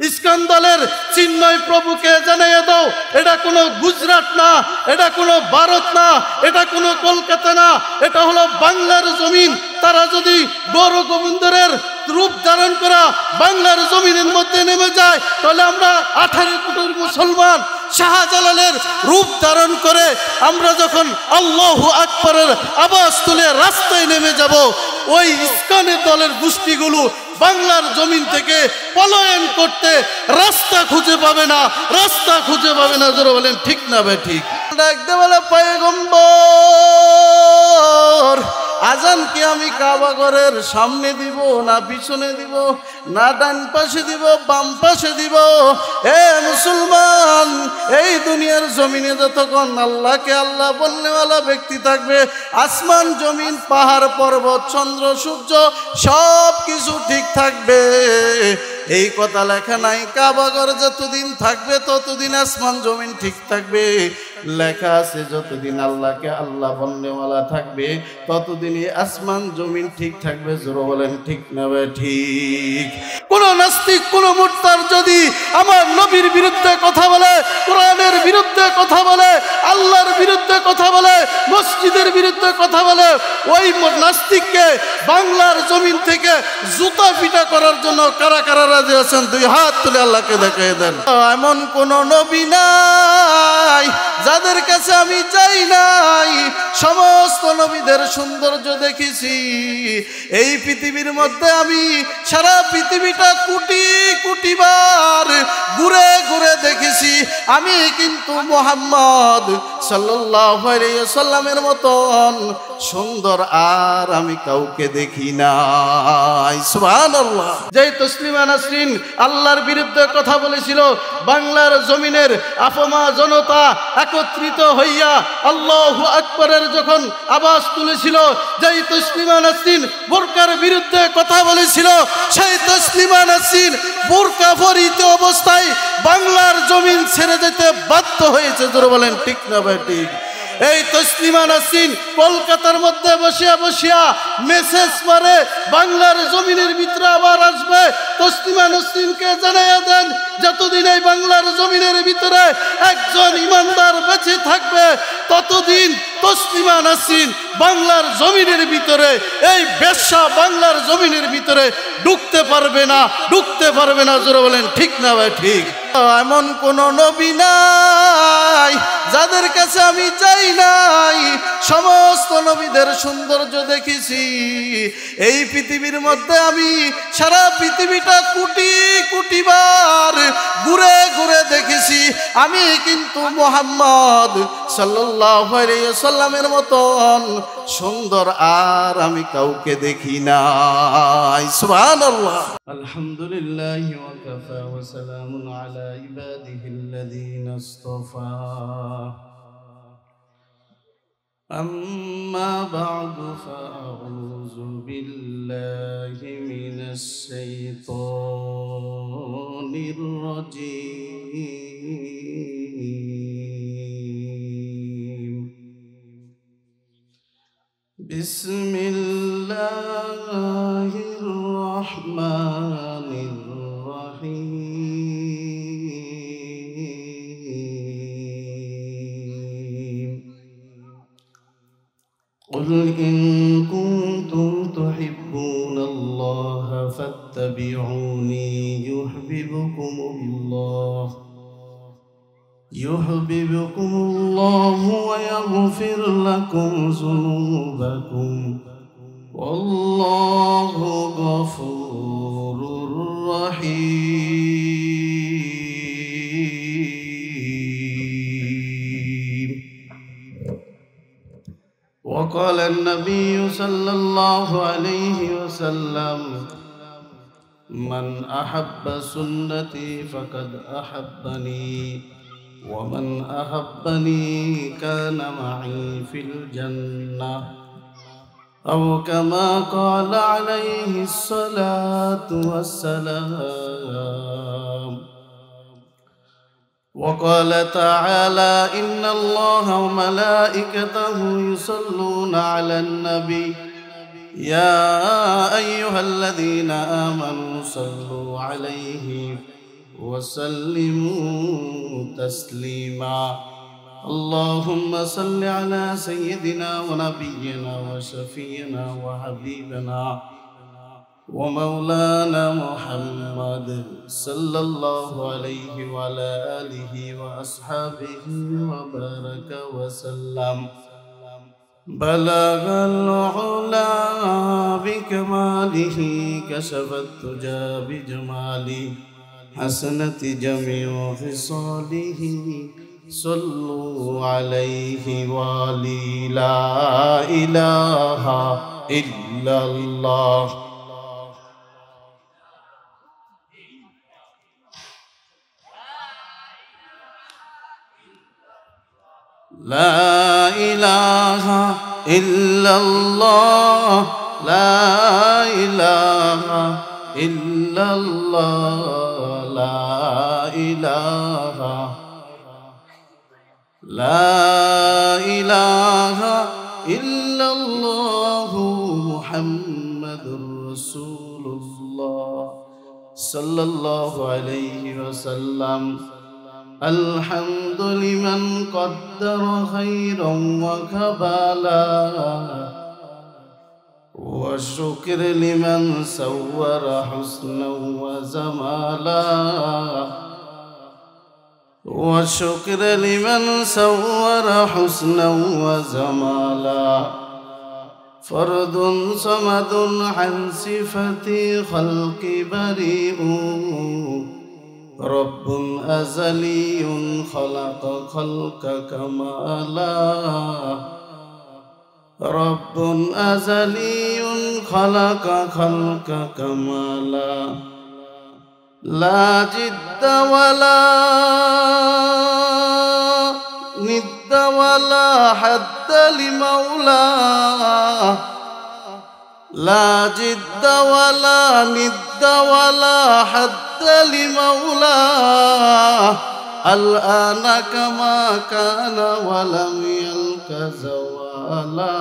ISKCON দলের চিন্ময় প্রভুকে জানিয়ে দাও এটা কোনো গুজরাট না, এটা কোনো ভারত না, এটা কোনো কলকাতা না, এটা হলো বাংলার জমিন। তারা যদি গৌর গোবিন্দরের রূপ ধারণ করা বাংলার জমিনের মধ্যে নেমে যায়, তাহলে আমরা 18 কোটির মুসলমান শাহজালালের রূপ ধারণ করে আমরা যখন আল্লাহু আকবরের আওয়াজ তুলে রাস্তায় নেমে যাব, ওই ইস্কনের দলের গোষ্ঠীগুলো বাংলার জমিন থেকে পলায়ন করতে রাস্তা খুঁজে পাবে না, রাস্তা খুঁজে পাবে না। যারা বলেন ঠিক না ভাই ঠিক? ডাকতে বলে পয়গম্বর, আজান কি আমি কাবা ঘরের সামনে দিব না পিছনে দিব, না ডান পাশে দিব বাম পাশে দিব? এ মুসলমান, এই দুনিয়ার জমিনে যতক্ষণ আল্লাহকে আল্লাহ বলনেওয়ালা ব্যক্তি থাকবে, আসমান জমিন পাহাড় পর্বত চন্দ্র সূর্য সব কিছু ঠিক থাকবে। এই কথা লেখা নাই কাবা ঘর যতদিন থাকবে ততদিন আসমান জমিন ঠিক থাকবে। লেখা আছে যতদিন আল্লাহকে আল্লাহ বলনেওয়ালা থাকবে ততদিনই আসমান জমিন ঠিক থাকবে। জোরে বলেন ঠিক না ভাই ঠিক? কোন নাস্তিক কোন মুরতাদ যদি আমার নবীর বিরুদ্ধে কথা বলে, কোরআনের বিরুদ্ধে কথা বলে, আল্লাহর বিরুদ্ধে কথা বলে, মসজিদের বিরুদ্ধে কথা বলে, ওই নাস্তিককে বাংলার জমিন থেকে জুতা পিটা করার জন্য কারা কারা রাজি আছেন? দুই হাত তুলে আল্লাহকে দেখিয়ে দেন। এমন কোন নবী নাই যাদের কাছে আমি চাই নাই। সমস্ত নবীদের সৌন্দর্য দেখেছি। এই পৃথিবীর মধ্যে আমি সারা পৃথিবীটা কোটি কোটি বার ঘুরে ঘুরে দেখেছি। আমি কিন্তু মুহাম্মদ সাল্লাল্লাহু আলাইহি ওয়াসাল্লামের মতন সুন্দর আর আমি কাউকে দেখি নাই। সুবহানাল্লাহ। যেই তসলিমা নাসরিন আল্লাহর বিরুদ্ধে কথা বলেছিল, বাংলার জমিনের আফমা জনতা একত্রিত হইয়া আল্লাহু আকবরের যখন আওয়াজ তুলেছিল, যেই তসলিমা নাসরিন বোরকার বিরুদ্ধে কথা বলেছিল, সেই তসলিমা নাসরিন বোরকা পরিহিত অবস্থায় বাংলার জমিন ছেড়ে যেতে বাধ্য হয়েছে। জোরে বলেন ঠিক না ভাই ঠিক? এই তসলিমা নাসরিন কলকাতার মধ্যে বসিয়া বসিয়া মেসেজ মারে বাংলার জমিনের ভিতরে আবার আসবে। তসলিমা নাসরিনকে জানাইয়া দেন, যতদিন এই বাংলার জমিনের ভিতরে একজন ইমানদার বেঁচে থাকবে ততদিন তসলিমা নাসরিন বাংলার জমিনের ভিতরে, এই বেশ্যা বাংলার জমিনের ভিতরে ঢুকতে পারবে না, ঢুকতে পারবে না। জোরে বলেন ঠিক না ভাই ঠিক? এমন কোন নবী নাই যাদের কাছে আমি চাই নাই। সমস্ত নবীদের সৌন্দর্য দেখেছি। এই পৃথিবীর মধ্যে আমি সারা পৃথিবীটা কোটি কোটি বার ঘুরে ঘুরে দেখেছি। আমি কিন্তু মুহাম্মদ সাল্লাল্লাহু আলাইহি ওয়াসাল্লামের মতন সুন্দর আর আমি কাউকে দেখি নাই। সুবহানাল্লাহ। আলহামদুলিল্লাহি ওয়া কাফা ওয়া সালামুন আলা ইবাদিহিল্লাযীনা ইসতাফা। أما بعد فأعوذ بالله من الشيطان الرجيم. بسم الله الرحمن الرحيم. قل إن كنتم تحبون الله فاتبعوني يحببكم الله ويغفر لكم ذنوبكم والله غفور رحيم. وقال النبي صلى الله عليه وسلم: من أحب سنتي فقد أحبني ومن أحبني كان معي في الجنة أو كما قال عليه الصلاة والسلام. وقال تعالى: إن الله وملائكته يصلون على النبي يا أيها الذين آمنوا صلوا عليه وسلموا تسليما. اللهم صل على سيدنا ونبينا وشفينا وحبيبنا ومولانا محمد صلى الله عليه وعلى آله وأصحابه وبارك وسلم. بلغ العلا بكماله كشف الدجى بجماله حسنت جميع خصاله صلوا عليه وآله. لا إله إلا الله. لا إله إلا الله. لا إله إلا الله. لا إله لا إله إلا الله محمد رسول الله صلى الله عليه وسلم. الحمد لمن قدر خيرا وكبالا والشكر لمن سور حسنا وزمالا والشكر لمن سور حسنا وزمالا. فرد صمد عن صفة خلق بريء رب أزلي خلق خلق كمالا. رب أزلي خلق خلق كمالا. لا جد ولا ند ولا حد لمولاه. لا جد ولا ند ولا حد لمولاه. الآن كما كان ولم يلك زوالا.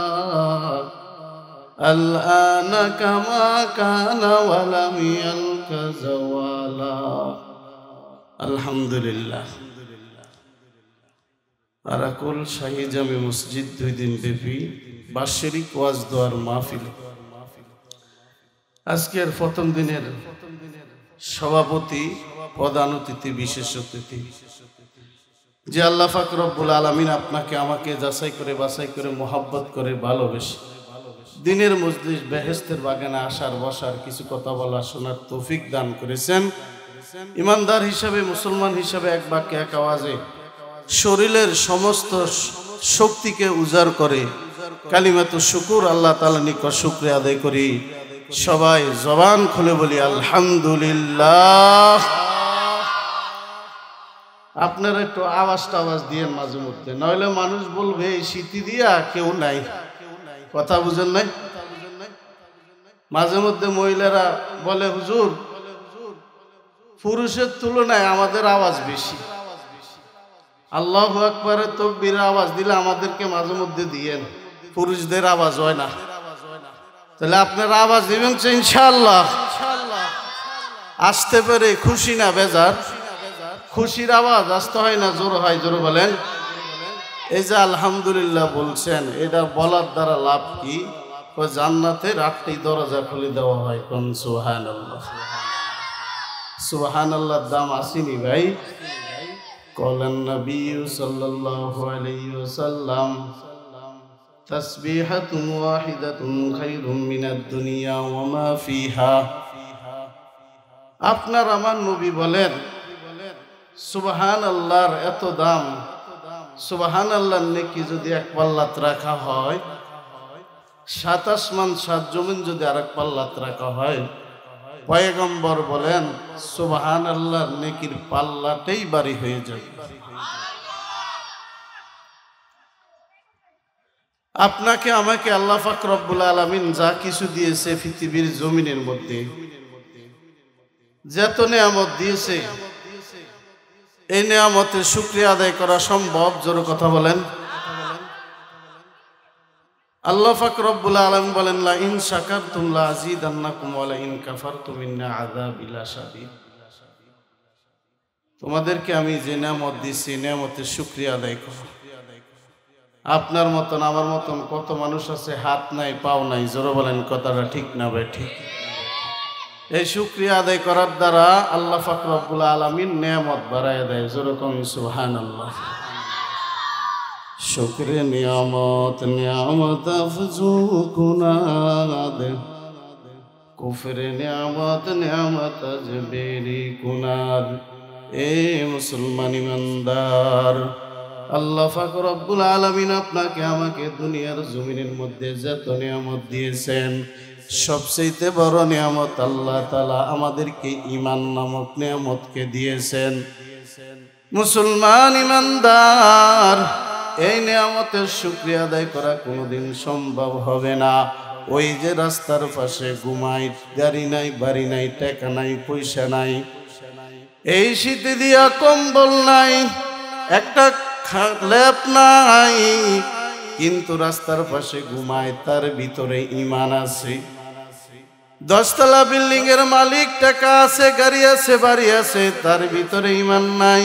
الآن كما كان ولم يلك زوالا. الحمد لله. আরাকুল শাহী জামে মসজিদ 2 দিন ব্যাপী বার্ষিক ওয়াজ দোয়ার মাহফিল। আজকের প্রথম দিনের সভাপতি, প্রধান অতিথি, বিশেষ অতিথি যে আল্লাহ পাক রব্বুল আলামিন আপনাকে আমাকে যাচাই করে বাছাই করে মোহাব্বত করে ভালোবেসে দিনের মজলিস বেহেশতের বাগানে আসার বসার কিছু কথা বলা শোনার তৌফিক দান করেছেন। ইমানদার হিসাবে, মুসলমান হিসাবে এক বাক্যে এক আওয়াজে শরীরের সমস্ত শক্তিকে উজাড় করে কালিমাতু শুকুর আল্লাহ তাআলার নিকট শুকরিয়া আদায় করি। সবাই জবান খুলে বলি আলহামদুলিল্লাহ। আপনারা একটু আওয়াজ দিয়েন মাঝে মধ্যে, নইলে মানুষ বলবে এই শীতি দিয়া কেউ নাই। কথা বুঝেন নাই? মাঝে মধ্যে মহিলারা বলে হুজুর পুরুষের তুলনায় আমাদের আওয়াজ বেশি। আল্লাহু আকবারের তাকবীরের আওয়াজ দিলে আমাদেরকে মাঝে মধ্যে দিয়েন, পুরুষদের আওয়াজ হয় না। তাহলে আপনারা আওয়াজ দিবেন ইনশাআল্লাহ। আসতে পারে খুশি না বেজার? খুশির আওয়াজ আসতে হয় না জোর হয়? জোর বলেন। এই যে আলহামদুলিল্লাহ বলছেন, এটা বলার দ্বারা লাভ কি? জান্নাতের 8টি দরজা খুলে দেওয়া হয়। কোন সুবহানাল্লাহ। সুবহানাল্লাহর দাম আসেনি ভাই? কলান নবী সাল্লাল্লাহু আলাইহি ওয়াসাল্লাম তাসবিহাতুন ওয়াহিদাতুন খায়রুম মিনাদ দুনিয়া ওয়া মা ফিহা। আপনার আমার নবী বলেন সুবহানাল্লাহর এত দাম, সুবহানাল্লাহর নেকি যদি এক পাল্লাত রাখা হয়, 7 আসমান 7 জমিন যদি আরেক পাল্লাত রাখা হয়, পয়গম্বর বলেন সুবহানাল্লাহর নেকির পাল্লাটাই ভারী হয়ে যাবে। আপনাকে আমাকে আল্লাহ পাক রব্বুল আলামিন যা কিছু দিয়েছে পৃথিবীর জমিনের মধ্যে, যত নিয়ামত দিয়েছে, এই নিয়ামতের শুকরিয়া আদায় করা সম্ভব? জোরে কথা বলেন। আল্লাহ পাক রব্বুল আলামিন বলেন লা ইন শাকারতুম লা আযীদান্নাকুম ওয়া লা ইন কাফারতুম ইন্না আযাবি লাশাদীদ। তোমাদেরকে আমি যে নিয়ামত দিচ্ছি নিয়ামতের শুকরিয়া আদায় করো। আপনার মতন আমার মতন কত মানুষ আছে হাত নাই পাও নাই, জোরে বলেন কথাটা ঠিক না ভাই? ঠিক। এই শুকরিয়া আদায় করার দ্বারা আল্লাহ পাক রব্বুল আলামিন নিয়ামত বাড়ায় দেয়। জোরে কম সুবহানাল্লাহ। শুকরে নিয়ামত নিয়ামত আফজু কুনাদ, কুফরে নিয়ামত নিয়ামত আজবেরি কুনাদ। এ মুসলমান ইমানদার, আল্লাহ পাক রব্বুল আলামিন আপনাকে আমাকে দুনিয়ার জমিনের মধ্যে যত নিয়ামত দিয়েছেন, সবচেয়ে বড় নিয়ামত আল্লাহ তাআলা আমাদেরকে ঈমান নামক নিয়ামতকে দিয়েছেন। মুসলমান ইমানদার, এই নিয়ামতের শুকরিয়া আদায় করা কোনোদিন সম্ভব হবে না। ওই যে রাস্তার পাশে ঘুমাই, গাড়ি নাই, বাড়ি নাই, টাকা নাই, পয়সা নাই, এই শীতে দিয়া কম্বল নাই, একটা লেপ নাই, কিন্তু রাস্তার পাশে ঘুমায়, তার ভিতরে ঈমান আছে। 10 তলা বিল্ডিং এর মালিক, টাকা আছে, গাড়ি আছে, বাড়ি আছে, তার ভিতরে ঈমান নাই।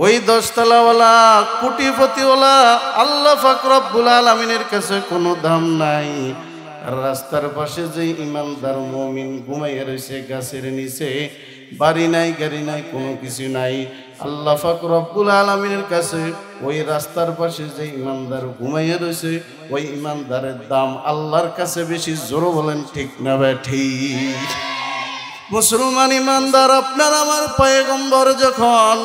ওই 10 তলাওয়ালা কোটিপতিওয়ালা আল্লাহ পাক রব্বুল আলামিনের কাছে কোনো দাম নাই। রাস্তার পাশে যে ঈমানদার মুমিন ঘুমাইয়া রয়েছে গাছের নিচে, বাড়ি নাই, গাড়ি নাই, কোনো কিছু নাই, আল্লাহ পাক রব্বুল আলামিনের কাছে ওই রাস্তার পাশে যে ঈমানদার ঘুমাইয়া রয়েছে, ওই ঈমানদারের দাম আল্লাহর কাছে বেশি। জোরে বলেন ঠিক না ভাই? ঠিক। মুসলমান ইমানদার, আপনার আমার পয়গম্বর যখন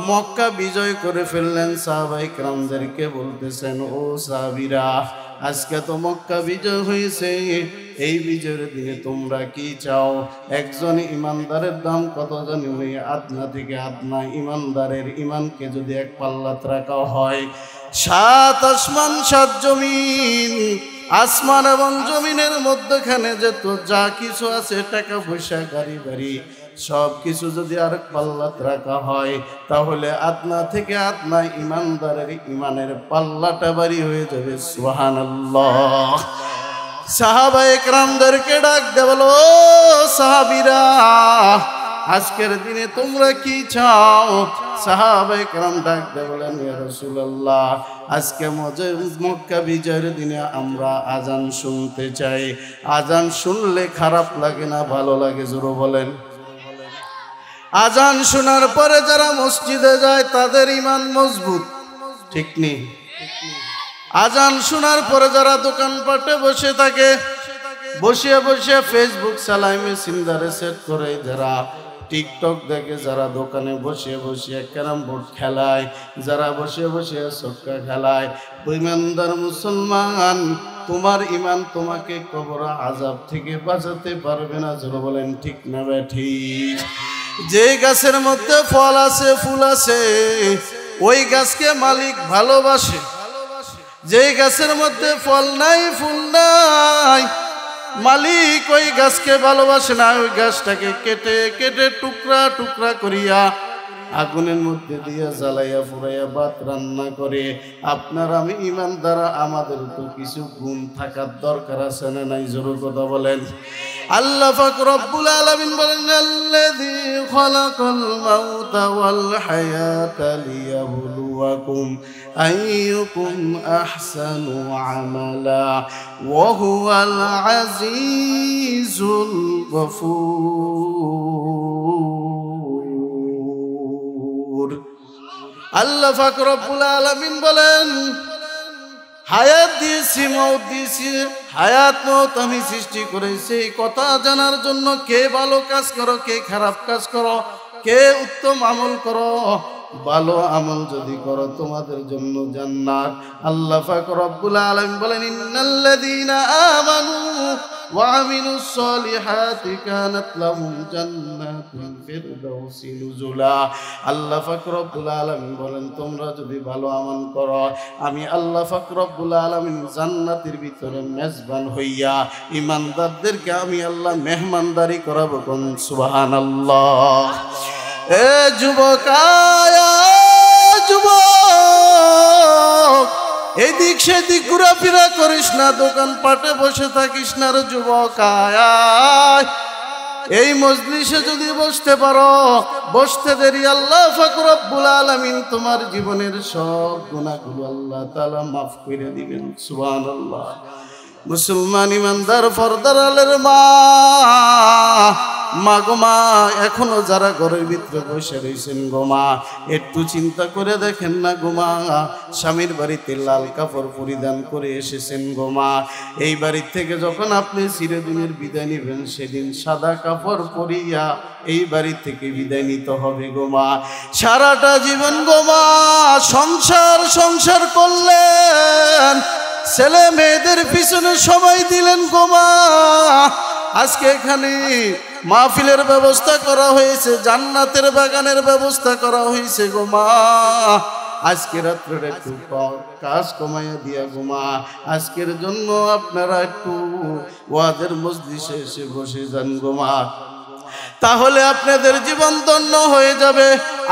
মক্কা বিজয় করে ফেললেন, সাহাবায়ে কেরামদেরকে বলতেছেন, ও সাহাবীরা, আজকে তো মক্কা বিজয় হয়েছে, এই বিজয়ের দিনে তোমরা কি চাও? একজন ইমানদারের দাম কত জানি? আদনা থেকে আদনা ইমানদারের ইমানকে যদি এক পাল্লাত রাখা হয়, 7 আসমান 7 জমিন, আসমান এবং জমিনের মধ্যখানে যত যা কিছু আছে, টাকা পয়সা, গাড়ি বাড়ি, সব কিছু যদি আর পাল্লাত রাখা হয়, তাহলে আদনা থেকে আদনা ইমানদারের ইমানের পাল্লাটা বাড়ি হয়ে যাবে। সুবহানাল্লাহ। সাহাবায়ে কেরামদেরকে ডাক দে, বলো, সাহাবীরা, আজকের দিনে তোমরা কি চাও? সাহাবায়ে কেরাম ডাক দে বলেন, ইয়া রাসূলুল্লাহ, আজকে মক্কা বিজয়ের দিনে আমরা আজান শুনতে চাই। আজান শুনলে খারাপ লাগে না, ভালো লাগে? জোরে বলেন। আজান শোনার পরে যারা মসজিদে যায় তাদের ঈমান মজবুত, ঠিক নেই? আজান শোনার পরে যারা দোকানপাটে বসে থাকে, বসে বসে ফেসবুক চালায়, মেসেঞ্জারে সেট করে, যারা টিকটক দেখে, যারা দোকানে বসে বসে ক্যারাম বোর্ড খেলায়, যারা বসে বসে ছক্কা খেলায়, ইমানদার মুসলমান, তোমার ঈমান তোমাকে কবর আযাব থেকে বাঁচাতে পারবে না। জোরে বলেন ঠিক না ঠিক? যে গাছের মধ্যে ফল আছে, ফুল আছে, ওই গাছকে মালিক ভালোবাসে। যে গাছের মধ্যে ফল নাই, ফুল নাই, মালিক ওই গাছকে ভালোবাসে না। ওই গাছটাকে কেটে কেটে টুকরা টুকরা করিয়া আগুনের মধ্যে দিয়া জ্বালাইয়া পুরাইয়া ভাত রান্না করে। আপনার আমি ঈমানদার, আমাদের তো কিছু গুণ থাকার দরকার আছে না নাই? জোরে কথা বলেন। আল্লাহ পাক রব্বুল আলামিন বলেন, আল্লাযী খালাকাল মাউতা ওয়াল হায়াতা লিয়াবলুয়াকুম আইয়ুকুম আহসানু আমালা ওয়া হুয়াল আজিজুল গফুর। আল্লাহ পাক রব্বুল আলামিন বলেন, হায়াত দিয়েছি, মওত দিয়েছি, হায়াত মওত আমি সৃষ্টি করেছি এই কথা জানার জন্য। কে ভালো কাজ করো, কে খারাপ কাজ করো, কে উত্তম আমল করো। ভালো আমল যদি করো তোমাদের জন্য জান্নাত। আল্লাহ পাক রব্বুল আলামিন বলেন, ইন্নাল্লাযীনা আমানু ওয়া আমিলুস সলিহাতি কানাত লাহুম জান্নাতুল ফিরদাউসি নুজুলা। আল্লাহ পাক রব্বুল আলামিন বলেন, তোমরা যদি ভালো আমল করো, আমি আল্লাহ পাক রব্বুল আলামিন জান্নাতের ভিতরে মেজবান হইয়া ঈমানদারদেরকে আমি আল্লাহ মেহমানদারি করাবো। কোন সুবহানাল্লাহ। এ যুবকায়া, যুবক, এদিক সেদিক ঘোরাফেরা করিস না, দোকান পাটে বসে থাকিস না রে যুবকায়া। এই মজলিসে যদি বসতে পারো, বসতে দেরি আল্লাহ পাক রব্বুল আলামিন তোমার জীবনের সব গুনাহগুলো আল্লাহ তাআলা মাফ করে দিবেন। সুবহানাল্লাহ। মুসলমান ইমানদার পর্দার আলের মা গো মা, এখনো যারা ঘরের ভিতরে বসে রয়েছেন গো মা, একটু চিন্তা করে দেখেন না গো মা, স্বামীর বাড়িতে লাল কাপড় পরিধান করে এসেছেন গো মা, এই বাড়ি থেকে যখন আপনি চিরদিনের বিদায় নেবেন সেদিন সাদা কাপড় পরিয়া এই বাড়ি থেকে বিদায় নিতে হবে গো মা। সারাটা জীবন গো মা সংসার সংসার করলেন, ছেলে মেয়েদের পিছনে সময় দিলেন গো মা। আজকে এখানে মাহফিলের ব্যবস্থা করা হয়েছে, জান্নাতের বাগানের ব্যবস্থা করা হয়েছে গো মা। আজকে রাত্রে একটু কাজ কমাইয়া দিয়া গো মা, আজকের জন্য আপনারা একটু ওয়াজের মজলিসে এসে বসে যান গো মা, তাহলে আপনাদের জীবন ধন্য হয়ে যাবে।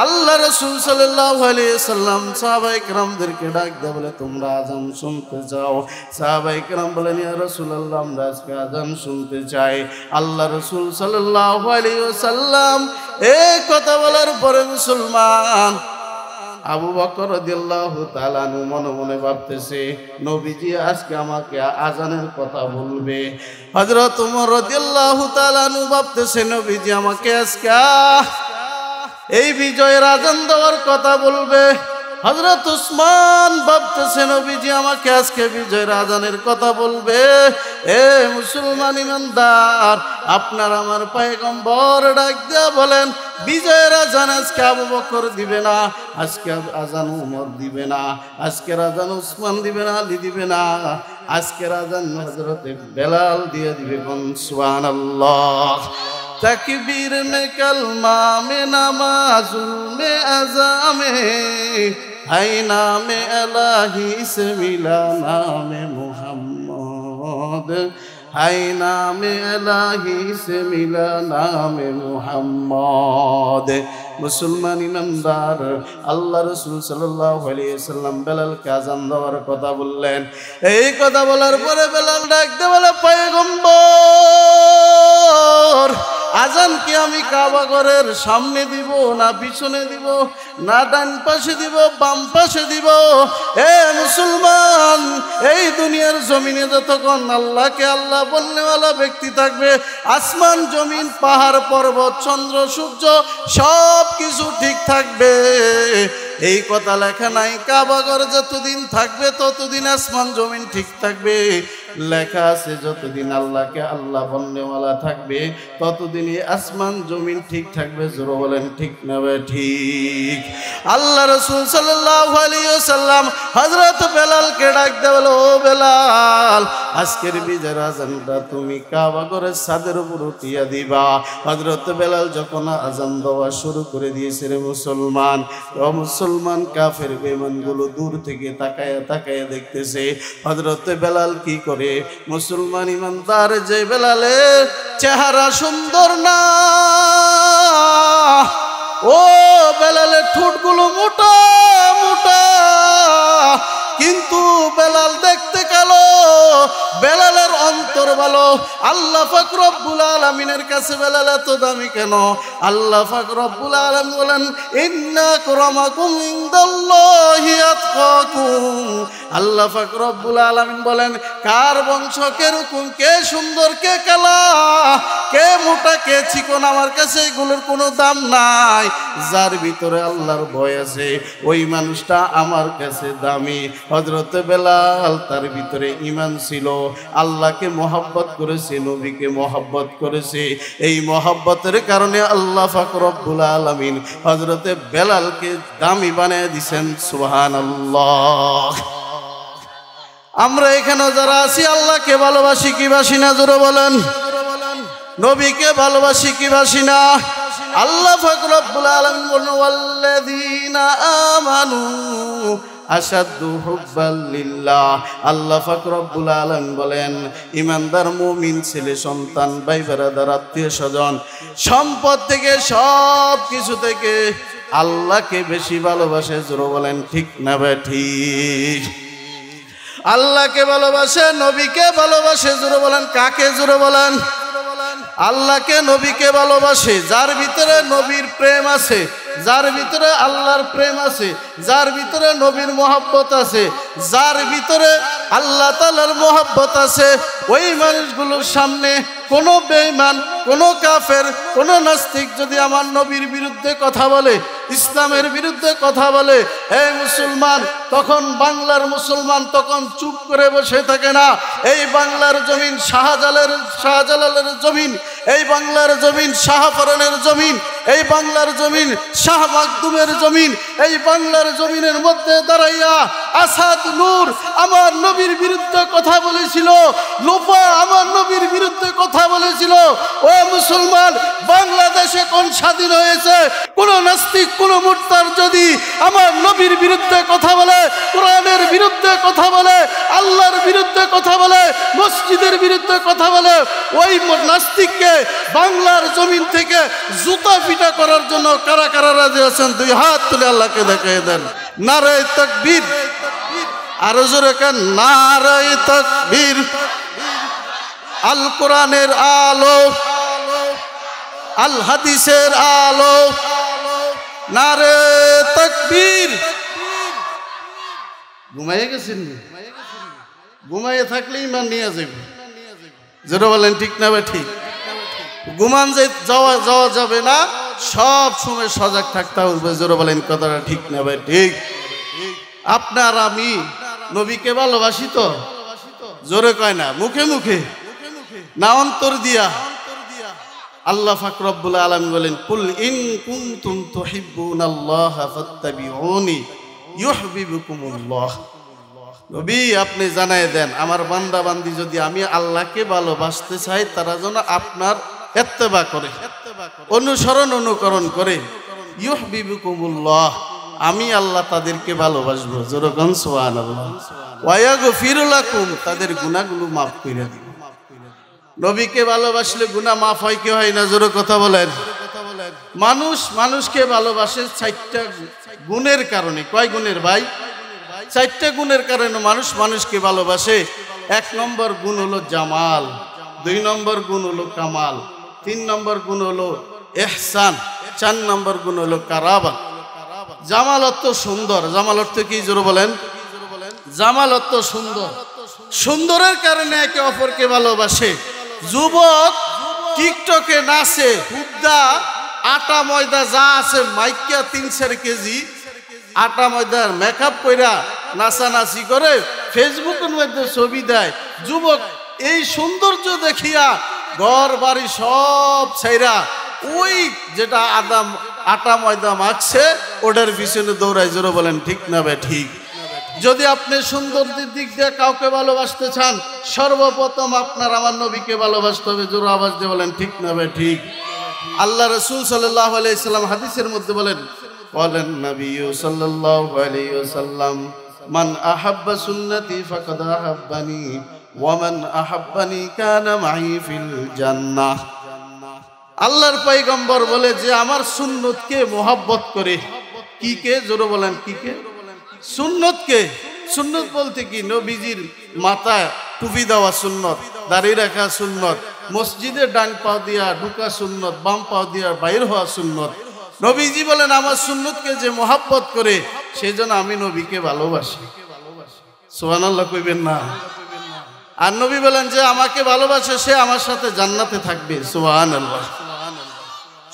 আল্লাহ রাসূল সাল্লাল্লাহু আলাইহি সাল্লাম সাহাবায়ে কেরামদেরকে ডাক দিয়ে বলে, তোমরা আযান শুনতে চাও? সাহাবায়ে কেরাম বলেন, ইয়া রাসূলুল্লাহ, আমরা আজকে আযান শুনতে চাই। আল্লাহ রাসূল সাল্লাল্লাহু আলাইহি সাল্লাম এই কথা বলার পরে মুসলমান আবু বকর রাদিয়াল্লাহু তাআলা আনহু মনে মনে ভাবতেছে, নবীজি আজকে আমাকে আজানের কথা বলবে। হযরত ওমর রাদিয়াল্লাহু তাআলা আনহু ভাবতেছে, নবীজি আমাকে আজকে এই বিজয়ের আজান দেওয়ার কথা বলবে। হযরত উসমান ভাবতেছে, নবীজি আমাকে আজকে বিজয়ের আজানের কথা বলবে। এ মুসলমান ইমানদার, আপনার আমার পয়গম্বর ডাক দিয়া বলেন, বিজয়ের আজান আজকে আবু বকর দিবে না, আজকে আজান উমর দিবে না, আজকের আজান উসমান দিবে না, আলী দিবে না, আজকের আজান হযরত বেলাল দিয়ে দিবে। কোন সুবহানাল্লাহ। तकबीर में कलमा में नमाजुल में अज़ा में है नाम इलाही से मिला नाम मुहम्मद, है नाम इलाही से मिला नाम मुहम्मद। মুসলমান ইমানদার, আল্লাহ রাসূল সাল্লাল্লাহু আলাইহি সাল্লাম বেলালকে আযান দেওয়ার কথা বললেন। এই কথা বলার পরে বেলাল ডাক দিয়ে বলে, পয়গম্বর, আজান কি আমি কাবা ঘরের সামনে দিব না পিছনে দিব, না ডান পাশে দিব বাম পাশে দিব? এ মুসলমান, এই দুনিয়ার জমিনে যতক্ষণ আল্লাহকে আল্লাহ বলনেওয়ালা ব্যক্তি থাকবে, আসমান জমিন পাহাড় পর্বত চন্দ্র সূর্য সব কিছু ঠিক থাকবে। এই কথা লেখা নাই কাবা ঘর যতদিন থাকবে ততদিন আসমান জমিন ঠিক থাকবে। লেখা আছে যতদিন আল্লাহকে আল্লাহ বলনেওয়ালা থাকবে ততদিনই আসমান জমিন ঠিক থাকবে। জোরে বলেন ঠিক না ঠিক? আল্লাহ রাসূল সাল্লাল্লাহু আলাইহি ওয়াসাল্লাম হযরত বেলালকে ডাক দিয়ে বলে, ও বেলাল, আজকের বিজয়ের আযানটা তুমি কাবা ঘরের ছাদের উপর উঠিয়ে দিবা। হযরত বেলাল যখন আযান দেওয়া শুরু করে দিয়েছে রে মুসলমান, ও মুসলমান কাফের বেঈমানগুলো দূর থেকে তাকায়া তাকায়া দেখতেছে হযরত বেলাল কি করে। মুসলমান ইমানদার, যে বেলালের চেহারা সুন্দর না, ও বেলালের ঠোঁটগুলো মোটা মোটা, কিন্তু বেলাল দেখতে কালো, বেলালের অন্তর ভালো। আল্লাহ পাক রব্বুল আলামিনের কাছে বেলাল এত দামি কেন? আল্লাহ পাক রব্বুল আলামিন বলেন, ইন্না আকরামাকুম ইনদাল্লাহি আতকাকুম। আল্লাহ পাক রব্বুল আলামিন বলেন, কার বংশ কিরকম, কে সুন্দর কে কালা, কে মোটা কে চিকন, আমার কাছে এগুলোর কোনো দাম নাই। যার ভিতরে আল্লাহর ভয় আছে ওই মানুষটা আমার কাছে দামি। হযরত বেলাল, তার ভিতরে ঈমান ছিল, আল্লাহকে মহব্বত করেছে, নবীকে মহব্বত করেছে। এই মহব্বতের কারণে আল্লাহ পাক রব্বুল আলামিন হযরত বেলালকে দামি বানিয়ে দিয়েছেন। সুবহানাল্লাহ। আমরা এখানে যারা আছি আল্লাহকে ভালোবাসি কি বাসি না? জোরে বলেন। নবীকে ভালোবাসি কি বাসি না? আল্লাহ পাক রব্বুল আলামিন বলেন, ওয়াল্লাযীনা আমানু আশাদ্দু হুব্বাল লিল্লাহ। আল্লাহ পাক রব্বুল আলামিন বলেন, ইমানদার মুমিন ছেলে সন্তান ভাই বেরাদার আত্মীয় স্বজন সম্পদ থেকে সব কিছু থেকে আল্লাহকে বেশি ভালোবাসে। জোরে বলেন ঠিক না ঠিক? আল্লাহকে ভালোবাসে, নবীকে ভালোবাসে। জোরে বলেন কাকে? জোরে বলেন। আল্লাহকে নবীকে ভালোবাসে, যার ভিতরে নবীর প্রেম আছে, যার ভিতরে আল্লাহর প্রেম আছে, যার ভিতরে নবীর মহব্বত আছে, যার ভিতরে আল্লাহ তাআলার মহব্বত আছে, ওই মানুষগুলোর সামনে কোনো বেঈমান, কোনো কাফের, কোনো নাস্তিক যদি আমার নবীর বিরুদ্ধে কথা বলে, ইসলামের বিরুদ্ধে কথা বলে, হে মুসলমান, তখন বাংলার মুসলমান তখন চুপ করে বসে থাকে না। এই বাংলার জমিন শাহজালালের জমিন, এই বাংলার জমিন শাহপরানের জমিন, এই বাংলার জমিন শাহ মাকদুমের জমিন, এই বাংলার জমিনের মধ্যে দাঁড়াইয়া আসাদ নূর আমার নবীর বিরুদ্ধে কথা বলেছিল, লুফা আমার নবীর বিরুদ্ধে কথা বলেছিল। ও মুসলমান, বাংলাদেশে কোন স্বাধীন হয়েছে? কোন নাস্তিক, কোন মুরতাদ যদি আমার নবীর বিরুদ্ধে কথা বলে, কোরআনের বিরুদ্ধে কথা বলে, আল্লাহর বিরুদ্ধে কথা বলে, মসজিদের বিরুদ্ধে কথা বলে, ওই নাস্তিককে বাংলার জমিন থেকে জুতা পিটা করার জন্য কারা কারা রাজি আছেন? দুই হাত তুলে আল্লাহকে দেখিয়ে দেন। নারে তাকবীর, আরো জোরে কেন? নারে তাকবীর। আল কোরআনের আলো, আল হাদিসের আলো, নারে তাকবীর। ঘুমাইয়ে গেছেন? ঘুমাইয়ে থাকলে ইমান নিয়ে যাবে। যেটা বলেন ঠিক না ভাই? ঠিক। ঘুমান যাওয়া যাবে না, সব সময় সজাগ থাকতে হবে। জোরে বলেন কথাটা ঠিক না ভাই? ঠিক। আপনার আমি নবীকে ভালোবাসি তো, জোরে কয় না, মুখে মুখে না অন্তর দিয়া। আল্লাহ পাক রব্বুল আলামিন বলেন, কুল ইন কুনতুম তুহিব্বুনাল্লাহা ফাত্তাবিউনি ইউহিব্বুকুমুল্লাহ। নবী আপনি জানাই দেন, আমার বান্দা বান্দি যদি আমি আল্লাহকে ভালোবাসতে চাই, তারা যেন আপনার ইত্তেবা করে, অনুকরণ করে। ইউহিব্বুকুমুল্লাহ, আমি আল্লাহ তাদেরকে ভালোবাসবো। যেরকম সুবহানাল্লাহ। ওয়া ইয়াগফির লাকুম, তাদের গুনাহগুলো মাফ করে দিব। নবীকে ভালোবাসলে গুনাহ মাফ হয় কি হয় না? জোরে কথা বলেন। মানুষকে ভালোবাসে 4টা গুণের কারণে। কয় গুণের ভাই? 4টা গুণের কারণে মানুষকে ভালোবাসে। 1 নম্বর গুণ হলো জামাল, 2 নম্বর গুণ হলো কামাল, 3 নম্বর গুণ হলো ইহসান, 4 নম্বর গুণ হলো কারাবা। জামাল অর্থ সুন্দর। জামাল অর্থ কি? জোরে বলেন। জামাল অর্থ সুন্দর। সুন্দরের কারণে একে অপরকে ভালোবাসে। যুবক টিকটকে নাচে, হুদ্দা আটা ময়দা যা আছে মাইকা 3-4 কেজি আটা ময়দার মেকআপ কইরা নাচানাচি করে ফেসবুকের মধ্যে ছবি দেয়। যুবক এই সৌন্দর্য দেখিয়া ঘর বাড়ি সব ছাইরা ওই যেটা আটা ময়দা মাখছে ওটার পিছনে দৌড়ায়। জোরে বলেন ঠিক না ভাই? ঠিক। যদি আপনি সৌন্দর্যের দিক দিয়ে কাউকে ভালোবাসতে চান, সর্বপ্রথম আপনার আমার নবীকে ভালোবাসতে হবে। জোরে আওয়াজ দিয়ে বলেন ঠিক না ভাই? ঠিক। আল্লাহ রাসূল সাল্লাল্লাহু আলাইহি সাল্লাম হাদিসের মধ্যে বলেন, বলেন নবী সাল্লাল্লাহু আলাইহি ওয়াসাল্লাম, মান আহাব্বা সুন্নতি ফাকাদ আহাব্বানি ওয়া মান আহাব্বানি কানা মাই ফিল জান্নাহ। আল্লাহর পয়গম্বর বলে যে আমার সুন্নতকে মোহাব্বত করে। কি কে? জোরে বলেন কি কে? সুন্নতকে। সুন্নত বলতে কি? নবীজির মাথায় টুপি দেওয়া সুন্নত, দাড়ি রাখা সুন্নত, মসজিদে ডান পা দিয়া ঢুকা সুন্নত, বাম পা দিয়া বাইর হওয়া সুন্নত। নবীজি বলেন আমার সুন্নতকে যে মোহাব্বত করে, সেজন্য আমি নবীকে ভালোবাসি। সুবহানাল্লাহ কইবেন না? আর নবী বলেন যে আমাকে ভালোবাসে সে আমার সাথে জান্নাতে থাকবে। সুবহানাল্লাহ।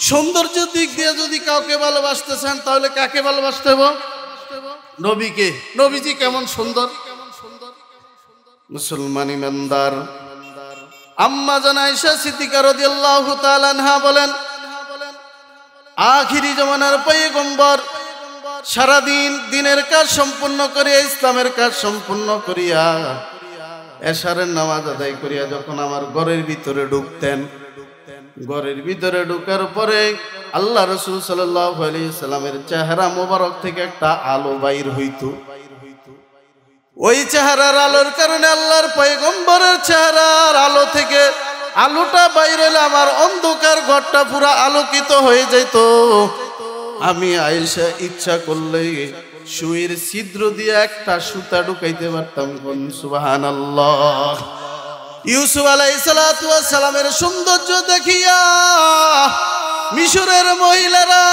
সৌন্দর্যের দিক দিয়ে যদি কাউকে ভালোবাসতে চান, তাহলে কাকে ভালোবাসতে হবে? নবীকে। নবীজি কেমন সুন্দর! মুসলমান ইমানদার আম্মা জান আয়েশা সিদ্দিকা রাদিয়াল্লাহু তাআলা আনহা বলেন, আখিরি জামানার পয়গম্বর সারাদিন দিনের কাজ সম্পূর্ণ করিয়া, ইসলামের কাজ সম্পূর্ণ করিয়া, এশারের নামাজ আদায় করিয়া যখন আমার ঘরের ভিতরে ঢুকতেন, ঘরের ভিতরে ঢুকার পরে আল্লাহ রাসূল সাল্লাল্লাহু আলাইহি সাল্লামের চেহারা মোবারক থেকে একটা আলো বাইর হইতো। ওই চেহারার আলোর কারণে আল্লাহর পয়গম্বরের চেহারার আলো থেকে আলোটা বাইর হলে আমার অন্ধকার ঘরটা পুরা আলোকিত হয়ে যেত। আমি আয়েশা ইচ্ছা করলে সুইয়ের ছিদ্র দিয়ে একটা সুতা ঢুকাইতে পারতাম। কোন সুবহানাল্লাহ। ইউসুফ আলাইহিস সালাতু ওয়াস সালামের সৌন্দর্য দেখিয়া মিশরের মহিলারা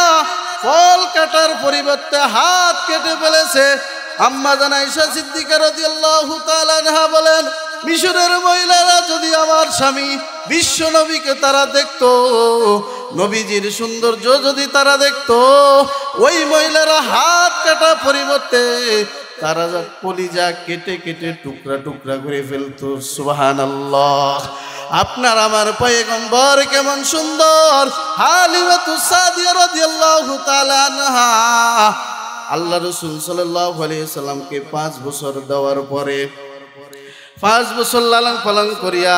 ফল কাটার পরিবর্তে হাত কেটে ফেলেছে। আম্মা জান আয়েশা সিদ্দিকা রাদিয়াল্লাহু তাআলা আনহা বলেন, মিশরের মহিলারা যদি আমার স্বামী বিশ্ব নবীকে তারা দেখতো, নবীজির সৌন্দর্য যদি তারা দেখতো, ওই মহিলারা হাত কাটা পরিবর্তে তারা কলিজা কেটে কেটে টুকরা টুকরা করে ফেলতো। সুবহানাল্লাহ। আপনার আমার পয়গম্বর কেমন সুন্দর। হালিমাতুস সাদিয়া রাদিয়াল্লাহু তাআলা আনহা আল্লাহ রাসূল সাল্লাল্লাহু আলাইহি সাল্লামকে 5 বছর দেওয়ার পরে 5 বছর লালন পালন করিয়া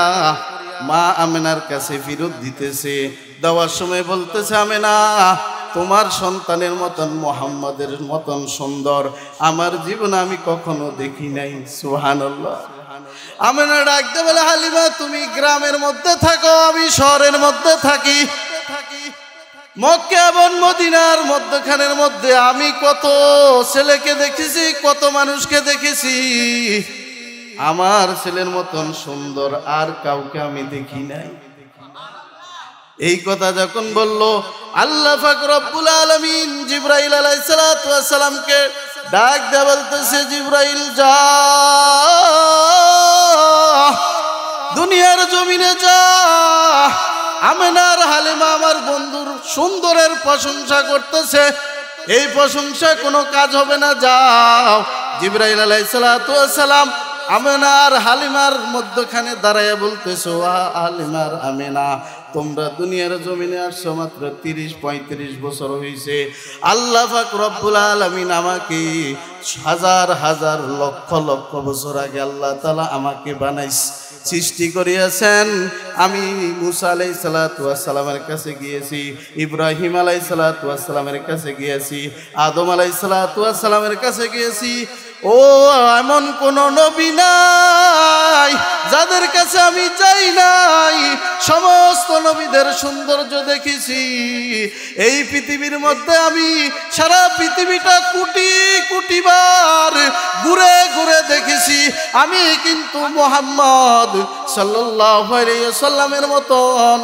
মা আমেনার কাছে ফেরত দিতেছে। দেওয়ার সময় বলতেছে, আমেনা, তোমার সন্তানের মতন মুহাম্মাদের মতন সুন্দর আমার জীবনে আমি কখনো দেখি নাই। সুবহানাল্লাহ। আমেনা ডাকতে বলে, হালিমা তুমি গ্রামের মধ্যে থাকো, আমি শহরের মধ্যে থাকি। মক্কা এবং মদিনার মধ্যখানের মধ্যে আমি কত ছেলেকে দেখেছি, কত মানুষকে দেখেছি, আমার ছেলের মতন সুন্দর আর কাউকে আমি দেখি নাই। এই কথা যখন বলল, আল্লাহ পাক রব্বুল আলামিন জিবরাইল আলাইহিস সালাতু ওয়াস সালামকে ডাক দিয়ে বলতেছে, জিবরাইল যা, দুনিয়ার জমিনে যা, আমেনার হালিমা আমার বন্ধুর সুন্দরের প্রশংসা করতেছে, এই প্রশংসা কোনো কাজ হবে না, যাও। জিবরাইল আলাইহিস সালাতু ওয়াস সালাম আমেনার হালিমার মধ্যখানে দাঁড়াইয়া বলতেছো, হালিমার আমেনা, তোমরা দুনিয়ার জমিনে আসছো মাত্র 30-35 বছর হয়েছে। আল্লাহ পাক রব্বুল আলামিন আমাকে হাজার হাজার লক্ষ লক্ষ বছর আগে আল্লাহ তাআলা আমাকে বানাইছে, সৃষ্টি করিয়াছেন। আমি মুসা আলাইহিস সালাতু ওয়াস সালামের কাছে গিয়েছি, ইব্রাহিম আলাইহিস সালাতু ওয়াস সালামের কাছে গিয়েছি, আদম আলাইহিস সালাতু ওয়াস সালামের কাছে গিয়েছি। ও এমন কোন নবী নাই যাদের কাছে আমি যাই নাই। সমস্ত নবীদের সৌন্দর্য দেখেছি। এই পৃথিবীর মধ্যে আমি সারা পৃথিবীটা কোটি কোটি বার ঘুরে ঘুরে দেখেছি। আমি কিন্তু মুহাম্মদ সাল্লাল্লাহু আলাইহি ওয়াসাল্লামের মতন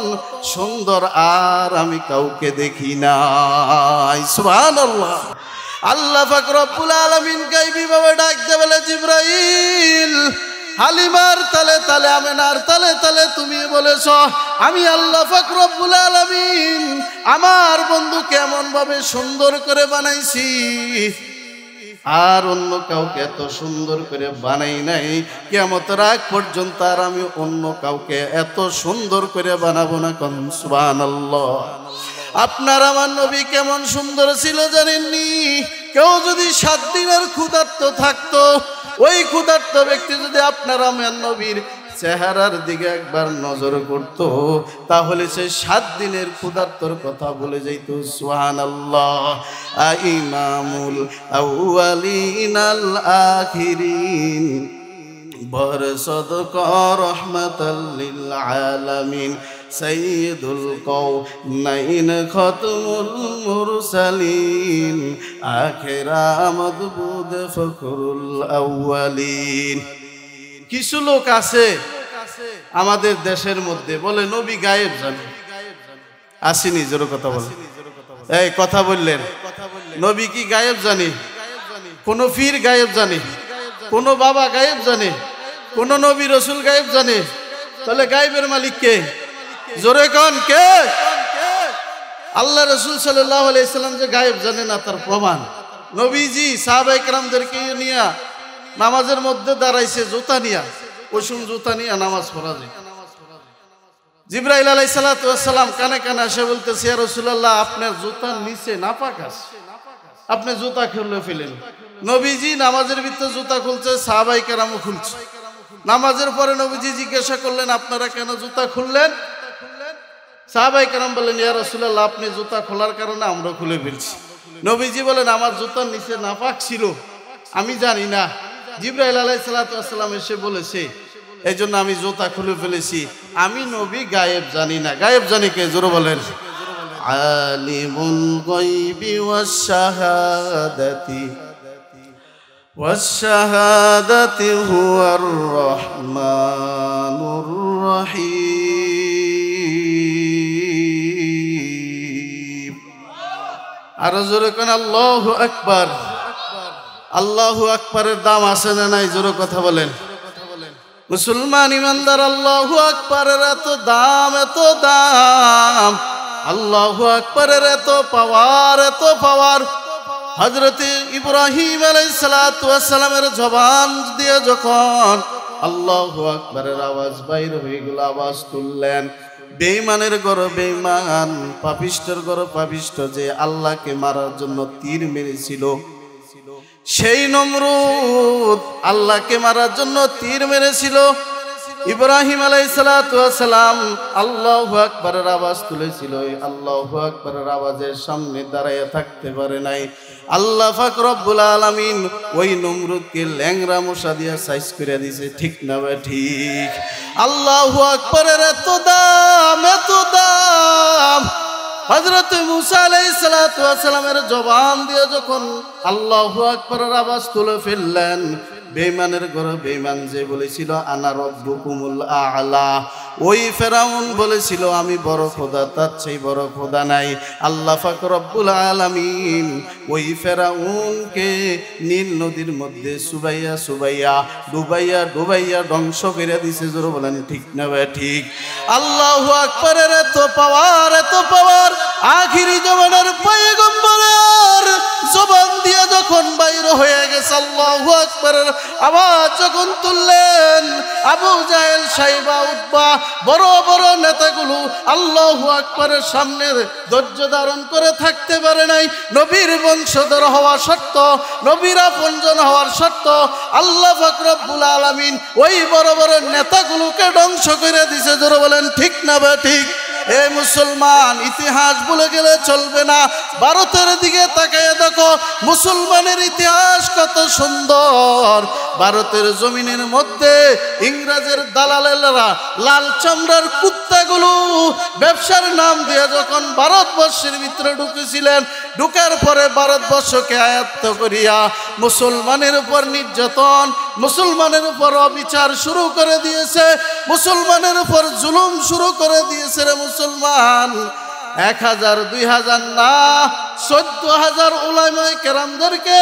সুন্দর আর আমি কাউকে দেখি নাই। সুবহানাল্লাহ। আল্লাহ পাক রব্বুল আলামিন গায়বী ভাবে ডাক দিয়ে বলে, জিবরাইল, হালিমার তালে তালে আমেনার তালে তালে তুমি বলেছ আমি আল্লাহ পাক রব্বুল আলামিন আমার বন্ধু কেমন ভাবে সুন্দর করে বানাইছি, আর অন্য কাউকে এত সুন্দর করে বানাই নাই। কিয়ামতের আগ পর্যন্ত আর আমি অন্য কাউকে এত সুন্দর করে বানাবো না। কোন সুবহানাল্লাহ। আপনার আমার নবী কেমন সুন্দর ছিল জানেননি? কেউ যদি 7 দিনের ক্ষুধার্ত থাকতো, ওই ক্ষুধার্ত ব্যক্তি যদি আপনার আমার নবীর চেহারার দিকে একবার নজর করত, তাহলে সে 7 দিনের ক্ষুধার্তর কথা বলে যাইত। সুবহানাল্লাহ। ইমামুল আউয়ালিন আল আখিরিন বরসদক রহমাতাল লিল আলামিন সাইয়্যিদুল কাওনাইন খাতমুল মুরসালিন আখিরা মাদবুদ ফখরুল আউয়ালিন। কিছু লোক আছে আমাদের দেশের মধ্যে বলে নবী গায়েব জানে। আসেনি? জোরে কথা বলে। এই কথা বললেন, নবী কি গায়েব জানে? কোন পীর গায়েব জানে? কোন বাবা গায়েব জানে? কোন নবী রসুল গায়েব জানে? তাহলে গায়েবের মালিক কে? জোরে কোন কে? আল্লাহ রসুল সাল্লাল্লাহু আলাইহি সাল্লাম যে গায়েব জানে না তার প্রমাণ নবীজি সাহাবায়ে কেরামদেরকে নিয়ে নামাজের মধ্যে দাঁড়াইছে জুতা নিয়া, কুসুম জুতা নিয়ে নামাজ পড়া যায়। জিবরাইল আলাইহিস সালাতু ওয়াস সালাম কানে কানে এসে বলতেছে, ইয়া রাসূলুল্লাহ, আপনার জুতার নিচে নাপাক আছে, আপনি জুতা খুলে ফেলেন। নবীজি নামাজের ভিতরে জুতা খুলছে, সাহাবায়ে কেরামও খুলছে। নামাজের পরে নবীজি জিজ্ঞাসা করলেন, আপনারা কেন জুতা খুললেন? সাহাবায়ে কেরাম বললেন, ইয়া রাসূলুল্লাহ, আপনি জুতা খোলার কারণে আমরা খুলে ফেলছি। নবীজি বলেন, আমার জুতার নিচে নাপাক ছিল, আমি জানি না, জিবরাইল আলাইহিস সালাতু ওয়াস সালাম এসে বলেছে, এই জন্য আমি জুতা খুলে ফেলেছি। আমি নবী গায়েব জানি না। গায়েব জানি কে? জোরে বলেন। আলিমুল গায়বি ওয়াশ শাহাদাতি والشهادة هو الرحمن الرحيم আর জোরে কোন আল্লাহু আকবার আল্লাহু আকবারের দাম আছে না নাই জোরে কথা বলেন মুসলমান ইমানদার আল্লাহু আকবারের এত দাম আল্লাহু আকবারের এত পাওয়ার হযরত ইব্রাহিম আলাইহিস সালাতু ওয়াস সালামের জবান দিয়ে যখন আল্লাহু আকবারের আওয়াজ বাইর হয়ে গেল আওয়াজ তুললেন বেঈমানের ঘরে বেঈমান পাপিষ্ঠের ঘরে পাপিষ্ঠ যে আল্লাহকে মারার জন্য তীর মেরেছিল সেই নমরুদ আল্লাহকে মারার জন্য তীর মেরেছিল ইব্রাহিম আলাইহিস সালাতু ওয়াস সালাম আল্লাহু আকবারের আওয়াজ তুলেছিল আল্লাহু আকবারের আওয়াজের সামনে দাঁড়িয়ে থাকতে পারে নাই আল্লাহ পাক রব্বুল আলামিন ওই নমরুদকে ল্যাংড়া মশা দিয়ে সাইজ করে দিয়েছে ঠিক না ভাই ঠিক আল্লাহু আকবারের এত দাম হযরত মুসা আলাইহিস সালাতু ওয়াস সালামের জবান দিয়ে যখন আল্লাহু আকবারের আওয়াজ তুলে ফেললেন বেঈমানের ঘরে বেঈমান যে বলেছিল আনা রব্বুকুমুল আ'লা ওই ফেরাউন বলেছিল আমি বড় খোদা তার চেয়ে বড় খোদা নাই আল্লাহ পাক রব্বুল আলামিন ওই ফেরাউনকে নীল নদীর মধ্যে সুবাইয়া ডুবাইয়া ধ্বংস করে দিয়েছে জোরে বলেন ঠিক না ভাই ঠিক আল্লাহু আকবারের এত পাওয়ার আখিরি জামানার পয়গম্বরের জবান দিয়ে যখন বাইর হয়ে গেছে আল্লাহু আকবারের আওয়াজ যখন তুললেন আবু জাহেল সাইবা উতবা বড় বড় নেতাগুলো আল্লাহু আকবারের সামনে ধৈর্য ধারণ করে থাকতে পারে নাই নবীর বংশধর হওয়া শর্ত নবীর আপনজন হওয়ার শর্ত আল্লাহ পাক রব্বুল আলামিন ওই বড় বড় নেতাগুলোকে ধ্বংস করে দিয়েছে জোরে বলেন ঠিক না বা ঠিক এ মুসলমান ইতিহাস ভুলে গেলে চলবে না ভারতের দিকে তাকিয়ে দেখো মুসলমানের ইতিহাস কত সুন্দর ভারতের জমিনের মধ্যে ইংরেজের দালালেরা লাল চামড়ার কুত্তাগুলো ব্যবসার নাম দিয়ে যখন ভারতবর্ষের ভিতরে ঢুকেছিলেন ঢুকার পরে ভারতবর্ষকে আয়ত্ত করিয়া মুসলমানের উপর নির্যাতন মুসলমানের উপর অবিচার শুরু করে দিয়েছে মুসলমানের উপর জুলুম শুরু করে দিয়েছে রে মুসলমান 1000 2000 না 14000 উলামায়ে কেরামদেরকে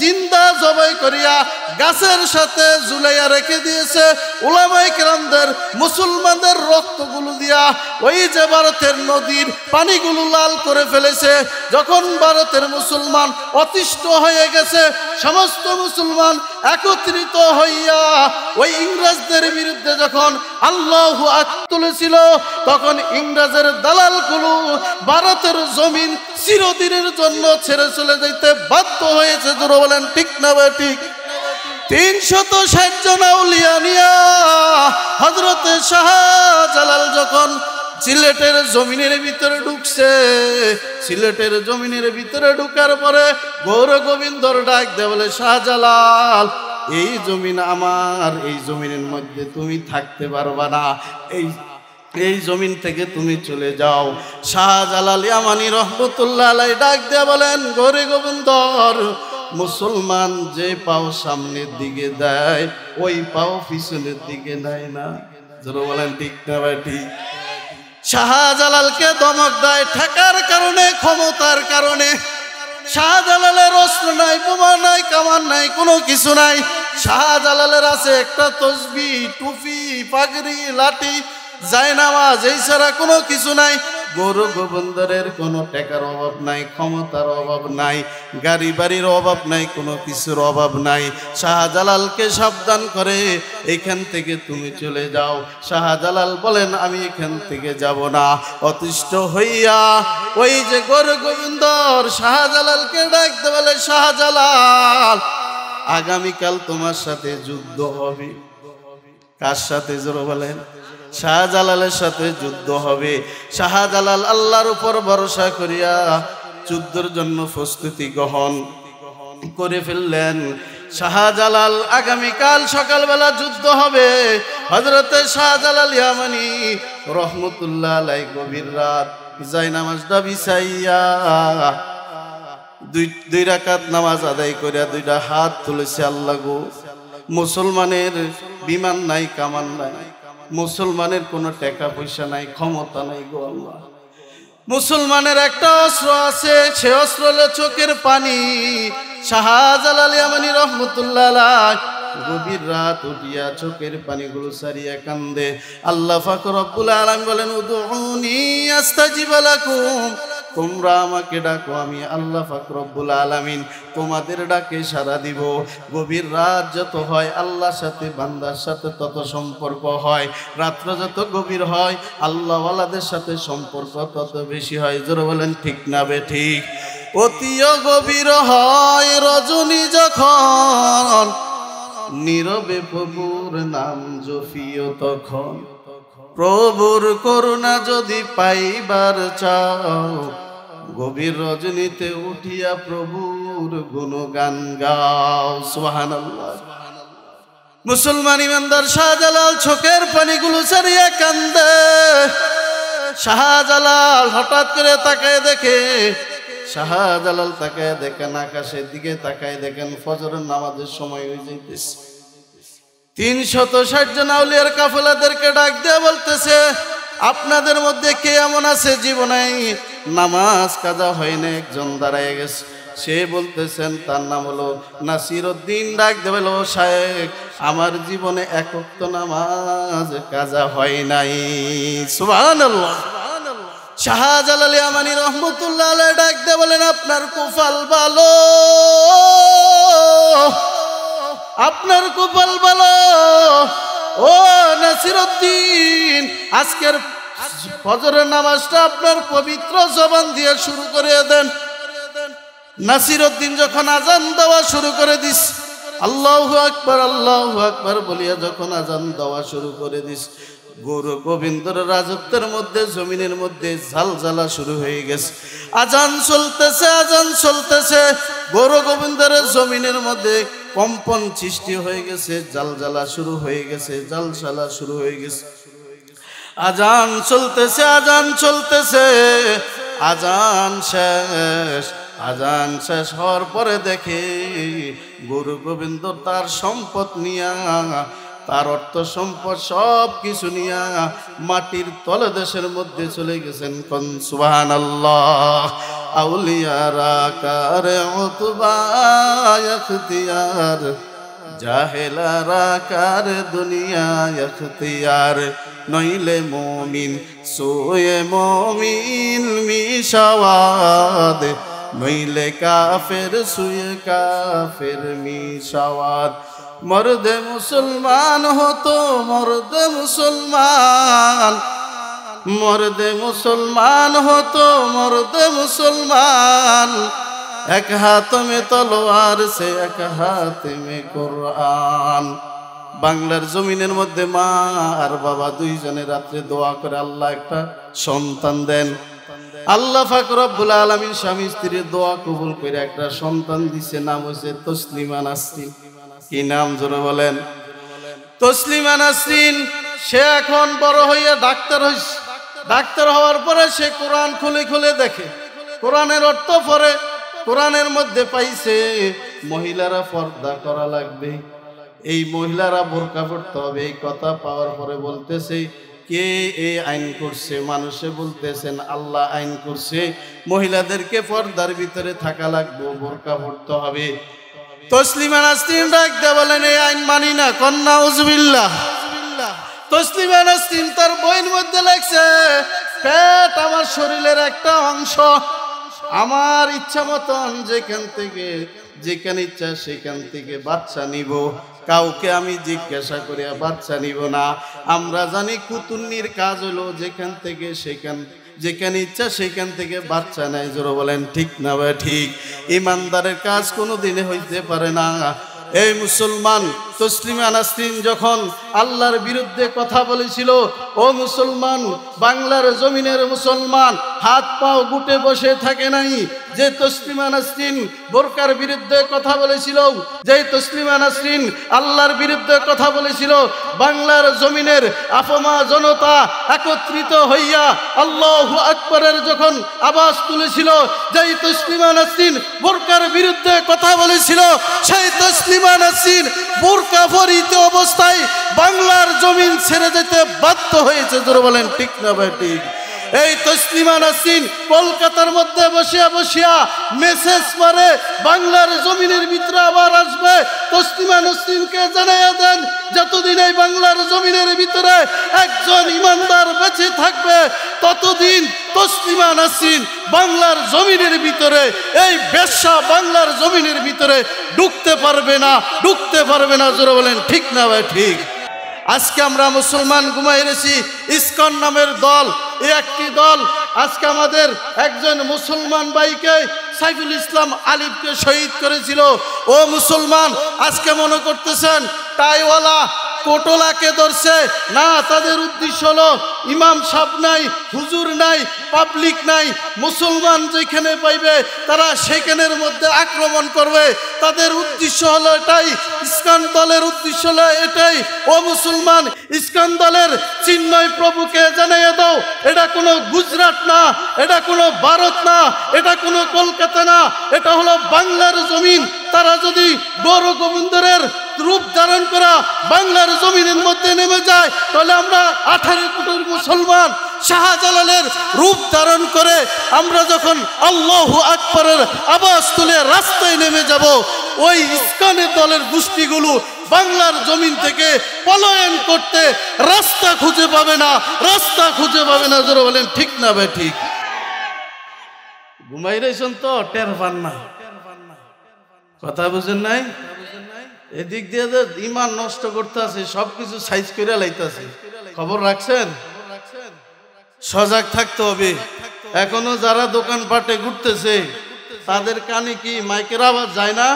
জিন্দা জবাই করিয়া গাছের সাথে ঝুলাইয়া রেখে দিয়েছে উলামায়ে কেরামদের মুসলমানদের রক্তগুলো দিয়া ওই যে ভারতের নদীর পানিগুলো লাল করে ফেলেছে যখন ভারতের মুসলমান অতিষ্ঠ হয়ে গেছে সমস্ত মুসলমান একত্রিত হইয়া ওই ইংরেজদের বিরুদ্ধে যখন আল্লাহু আকবার তুলেছিল তখন ইংরেজের দালালগুলো ভারতের জমিন চিরদিনের জন্য ছেড়ে চলে যেতে বাধ্য হয়েছে জোরে বলেন ঠিক না ভাই ঠিক 360 জন আউলিয়া নিয়া হযরত শাহজালাল যখন সিলেটের জমিনের ভিতরে ঢুকছে সিলেটের জমিনের ভিতরে ঢুকার পরে গৌর গোবিন্দর ডাক দেয় বলে শাহজালাল এই জমিন আমার এই জমিনের মধ্যে তুমি থাকতে পারবা না এই জমিন থেকে তুমি চলে যাও শাহজালাল ইয়ামানি রহমতুল্লাহ আলাইহি ডাক দিয়ে বলেন গৌর গোবিন্দর মুসলমান যে পাও সামনের দিকে দেয় ওই পাও পিছনের দিকে নেয় না জোরে বলেন ঠিক না ভাই ঠিক শাহজালালকে ধমক দেয় ঠেকার কারণে ক্ষমতার কারণে শাহজালালের অস্ত্র নাই বোমা নাই কামান নাই কোনো কিছু নাই শাহজালালের আছে একটা তসবিহ টুপি পাগড়ি লাঠি জায়নামাজ এই ছাড়া কোনো কিছু নাই গৌর গোবিন্দরের কোনো টাকার অভাব নাই ক্ষমতার অভাব নাই গাড়ি বাড়ির অভাব নাই কোনো কিছুর অভাব নাই শাহজালালকে সাবধান করে এখান থেকে তুমি চলে যাও শাহজালাল বলেন আমি এখান থেকে যাব না অতিষ্ঠ হইয়া ওই যে গৌর গোবিন্দর শাহজালালকে ডাকতে বলে শাহজালাল আগামীকাল তোমার সাথে যুদ্ধ হবে কার সাথে জোরে বলেন শাহজালালের সাথে যুদ্ধ হবে শাহজালাল আল্লাহর উপর ভরসা করিয়া যুদ্ধের জন্য প্রস্তুতি গ্রহণ করে ফেললেন শাহজালাল আগামীকাল সকালবেলা যুদ্ধ হবে হযরত শাহজালাল ইয়ামানি রহমতুল্লাহ আলাইহি গভীর রাত জায়নামাজটা বিছাইয়া দুই রাকাত নামাজ আদায় করে দুইটা হাত তুলেছে, আল্লাহ গো, মুসলমানের বিমান নাই, কামান নাই, মুসলমানের কোনো টাকা পয়সা নাই, ক্ষমতা নাই গো আল্লাহ। মুসলমানের একটা অস্ত্র আছে, সে অস্ত্র হলো চোখের পানি। শাহজালাল ইয়ামানী রহমতুল্লাহ আলাইহি গভীর রাত উঠিয়া চোখের পানিগুলো সারিয়া কান্দে। আল্লাহ পাক রব্বুল আলামিন বলেন, উদউনি আস্তাজিব লাকুম, তোমরা আমাকে ডাকো, আমি আল্লাহ পাক রব্বুল আলামিন তোমাদের ডাকে সাড়া দিব। গভীর রাত যত হয় আল্লাহর সাথে বান্দার সাথে তত সম্পর্ক হয়, রাত্র যত গভীর হয় আল্লাহওয়ালাদের সাথে সম্পর্ক তত বেশি হয়। জোরে বলেন ঠিক না বেঠিক? অতিও গভীর হয় রজনী যখন, নীরবে প্রভুর নাম জপিও তখন। প্রভুর করুণা যদি পাইবার চাও, গভীর রজনীতে উঠিয়া প্রভুর গুণগান গাও। সুবহানাল্লাহ। মুসলমান ইমানদার শাহজালাল চোখের পানিগুলো ছাড়িয়া কান্দে। শাহজালাল হঠাৎ করে তাকায় দেখে, শাহজালাল তাকায় দেখেন আকাশের দিকে, তাকায় দেখেন ফজরের নামাজের সময় হয়ে যাইতেছে। 360 জন আউলিয়ার কাফেলাদেরকে ডাক দিয়ে বলতেছে, আপনাদের মধ্যে কে এমন আছে জীবনে নামাজ কাজা হয় না? একজন দাঁড়ায় গেছে, সে বলতেছেন তার নাম হলো নাসিরউদ্দিন। ডাক দিয়ে বলল, শায়েখ, আমার জীবনে এক ওয়াক্ত নামাজ কাজা হয় নাই। সুবহানাল্লাহ। শাহজালাল ইয়ামানী রহমতুল্লাহ আলাইহি ডাক দিয়ে বলেন, আপনার কপাল ভালো, আপনার কপাল ভালো ও নাসিরউদ্দিন, আজকের ফজরের নামাজটা আপনার পবিত্র জবান দিয়ে শুরু করে দেন। নাসিরউদ্দিন যখন আজান দেওয়া শুরু করে দিস, আল্লাহু আকবার আল্লাহু আকবার বলিয়া যখন আজান দেওয়া শুরু করে দিস, গৌর গোবিন্দর রাজত্বের মধ্যে জমিনের মধ্যে ঝালঝালা শুরু হয়ে গেছে। আজান চলতেছে, আজান চলতেছে, গৌর গোবিন্দর জমিনের মধ্যে কম্পন সৃষ্টি হয়ে গেছে, ঝালঝালা শুরু হয়ে গেছে, ঝালঝালা শুরু হয়ে গেছে। আজান চলতেছে, আজান চলতেছে, আজান শেষ। আজান শেষ হওয়ার পরে দেখে গৌর গোবিন্দ তার সম্পদ নিয়া, তার অর্থ সম্পদ সব কিছু নিয়া মাটির তলদেশের মধ্যে চলে গেছেন। কোন সুবহানাল্লাহ। আউলিয়ারা কারে উতবা ইখতিয়ার, জাহেলারা কার দুনিয়া ইখতিয়ার, নইলে মুমিন সোয়ে মুমিন মিশাওয়াদ, নইলে কাফের সুয়ে কাফের মিশাওয়াদ। মর্দে মুসলমান হতো মর্দে মুসলমান, মর্দে মুসলমান হতো মর্দে মুসলমান, এক হাত মে তলোয়ার সে এক হাত মে কোরআন। বাংলার জমিনের মধ্যে মা আর বাবা দুইজনে রাত্রে দোয়া করে আল্লাহ একটা সন্তান দেন। আল্লাহ পাক রব্বুল আলামিন স্বামী স্ত্রীর দোয়া কবুল করে একটা সন্তান দিছে, নাম হচ্ছে তসলিমা নাসরিন। কি নাম জোরে বলেন? তসলিমা নাসরিন। সে এখন বড় হইয়া ডাক্তার হইছে। ডাক্তার হওয়ার পরে সে কোরআন খুলে খুলে দেখে, কোরআনের অর্থ পড়ে। কোরআনের মধ্যে পাইছে মহিলারা পর্দা করা লাগবে, এই মহিলারা বোরকা পড়তে হবে। এই কথা পাওয়ার পরে বলতেছে, কে এই আইন করছে? মানুষে বলতেছেন আল্লাহ আইন করছে, মহিলাদেরকে পর্দার ভিতরে থাকা লাগবে, বোরকা পড়তে হবে। তসলিমা নাসরিন ডাক দিয়ে বলেন, এই আইন মানি না। কন্যা উজবিল্লাহ। তসলিমা নাসরিন তার বইয়ের মধ্যে লেখছে, পেট আমার শরীরের একটা অংশ, আমার ইচ্ছা মতন যেখানে ইচ্ছা সেখান থেকে বাচ্চা নিব, কাউকে আমি জিজ্ঞাসা করিয়া বাচ্চা নিব না। আমরা জানি কুতুন্নির কাজ হলো যেখানে ইচ্ছা সেখান থেকে বাচ্চা নেয়। জোরে বলেন ঠিক না ভাই? ঠিক। ইমানদারের কাজ কোনো দিনে হইতে পারে না। এই মুসলমান তসলিমা নাসরিন যখন আল্লাহর বিরুদ্ধে কথা বলেছিল, ও মুসলমান, বাংলার জমিনের মুসলমান হাত পাও গুটে বসে থাকে নাই। যে তসলিমা নাসরিন বোরকার বিরুদ্ধে কথা বলেছিল, যে তসলিমা নাসরিন আল্লাহর বিরুদ্ধে কথা বলেছিল, বাংলার জমিনের আফমা জনতা একত্রিত হইয়া আল্লাহু আকবরের যখন আওয়াজ তুলেছিল, যেই তসলিমা নাসরিন বোরকার বিরুদ্ধে কথা বলেছিল, সেই তসলিমা নাসরিন বোরকা পরিহিত অবস্থায় বাংলার জমিন ছেড়ে যেতে বাধ্য হয়েছে। জোরে বলেন ঠিক না ভাই? ঠিক। এই তসলিমা নাসরিন কলকাতার মধ্যে বসিয়া বসিয়া মেসেজ মারে, বাংলার জমিনের ভিতরে আবার আসবে। তসলিমা নাসরিনকে জানাইয়া দেন, যতদিন এই বাংলার জমিনের ভিতরে একজন ইমানদার বেঁচে থাকবে, ততদিন তসলিমা নাসরিন বাংলার জমিনের ভিতরে, এই বেশ্যা বাংলার জমিনের ভিতরে ঢুকতে পারবে না, ঢুকতে পারবে না। জোরে বলেন ঠিক না ভাই? ঠিক। আজকে আমরা মুসলমান ঘুমাই রেছি, ইসকন নামের দল, এই একটি দল আজকে আমাদের একজন মুসলমান ভাইকে, সাইফুল ইসলাম আলিফকে শহীদ করেছিল। ও মুসলমান, আজকে মনে করতেছেন টাইওয়ালা কোটলাকে ধরছে না, তাদের উদ্দেশ্য হলো ইমাম সাহেব নাই, হুজুর নাই, পাবলিক নাই, মুসলমান যেখানে পাইবে তারা সেখানের মধ্যে আক্রমণ করবে। তাদের উদ্দেশ্য হলো এটাই, ইসকন দলের উদ্দেশ্য হলো এটাই। ও মুসলমান, ইসকন দলের চিন্ময় প্রভুকে জানিয়ে দাও, এটা কোনো গুজরাট না, এটা কোনো ভারত না, এটা কোনো কলকাতা না, এটা হলো বাংলার জমিন। তারা যদি গৌর গোবিন্দরের রূপ ধারণ করা বাংলার জমিনের মধ্যে নেমে যায়, তাহলে আমরা 18 কোটির মুসলমান শাহজালালের রূপ ধারণ করে আমরা যখন আল্লাহু আকবরের আওয়াজ তুলে রাস্তায় নেমে যাব, ওই ইসকনের দলের গোষ্ঠীগুলো বাংলার জমিন থেকে পলায়ন করতে রাস্তা খুঁজে পাবে না, রাস্তা খুঁজে পাবে না। জোরে বলেন ঠিক না ভাই? ঠিক। ঘুমাই রয়েছেন তো, টের পান না, কথা বুঝেন নাই? এদিক দিয়ে যে ইমান নষ্ট করতে আছে, সবকিছু সাইজ করে লাইতেছে, খবর রাখছেন? সজাগ থাকতে হবে। এখনো যারা দোকানপাটে ঘুরতেছে, তাদের কানে কি মাইকের আওয়াজ যায় না?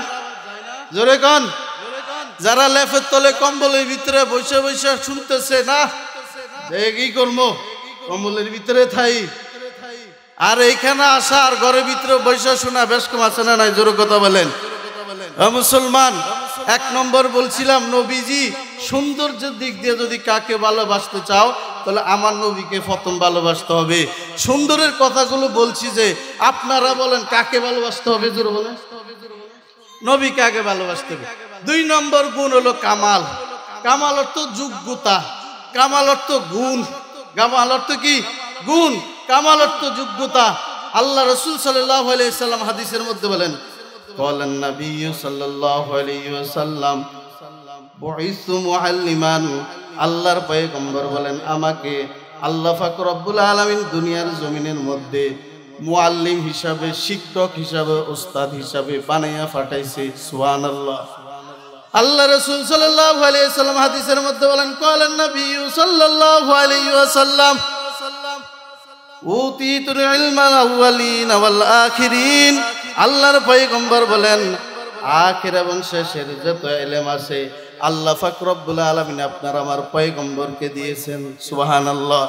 জোরে কন। যারা লেফের তলে কম্বলের ভিতরে বসে বসে শুনতেছে, না কি করবো, কম্বলের ভিতরে থাই, আর এইখানে আসা আর ঘরের ভিতরে বসে শোনা বেশ কম আছে না নাই? জোরে কথা বলেন। মুসলমান, 1 নম্বর বলছিলাম, নবীজি সৌন্দর্যের দিক দিয়ে যদি কাকে ভালোবাসতে চাও, তাহলে আমার নবীকে প্রথম ভালোবাসতে হবে। সুন্দরের কথাগুলো বলছি যে আপনারা বলেন কাকে ভালোবাসতে হবে? জোরে বলেন। নবীকে আগে ভালোবাসতে হবে। 2 নম্বর গুণ হলো কামাল। কামাল অর্থ যোগ্যতা, কামাল অর্থ গুণ, কামাল অর্থ কি? গুণ। কামাল অর্থ যোগ্যতা। আল্লাহ রাসূল সাল্লাল্লাহু আলাইহি সাল্লাম হাদিসের মধ্যে বলেন, বলেন নবী সাল্লাল্লাহু আলাইহি ওয়াসাল্লাম বুইসু মুআল্লিমান, আল্লাহর পয়গম্বর বলেন, আমাকে আল্লাহ পাক রব্বুল আলামিন দুনিয়ার জমিনের মধ্যে মুআল্লিম হিসাবে, শিক্ষক হিসাবে, উস্তাদ হিসাবে বানাইয়া পাঠাইছে। সুবহানাল্লাহ। আল্লাহ রাসূল সাল্লাল্লাহু আলাইহি ওয়াসাল্লাম হাদিসের মধ্যে বলেন, কলেন নবী সাল্লাল্লাহু আলাইহি ওয়াসাল্লাম উতিতুল ইলমাল আউয়ালিন ওয়াল আখিরিন, আল্লাহর পয়গম্বর বলেন, আখির এবং শেষের যত ইলম আছে আল্লাহ পাক রব্বুল আলামিন আপনার আমার পয়গম্বরকে দিয়েছেন। সুবহানাল্লাহ।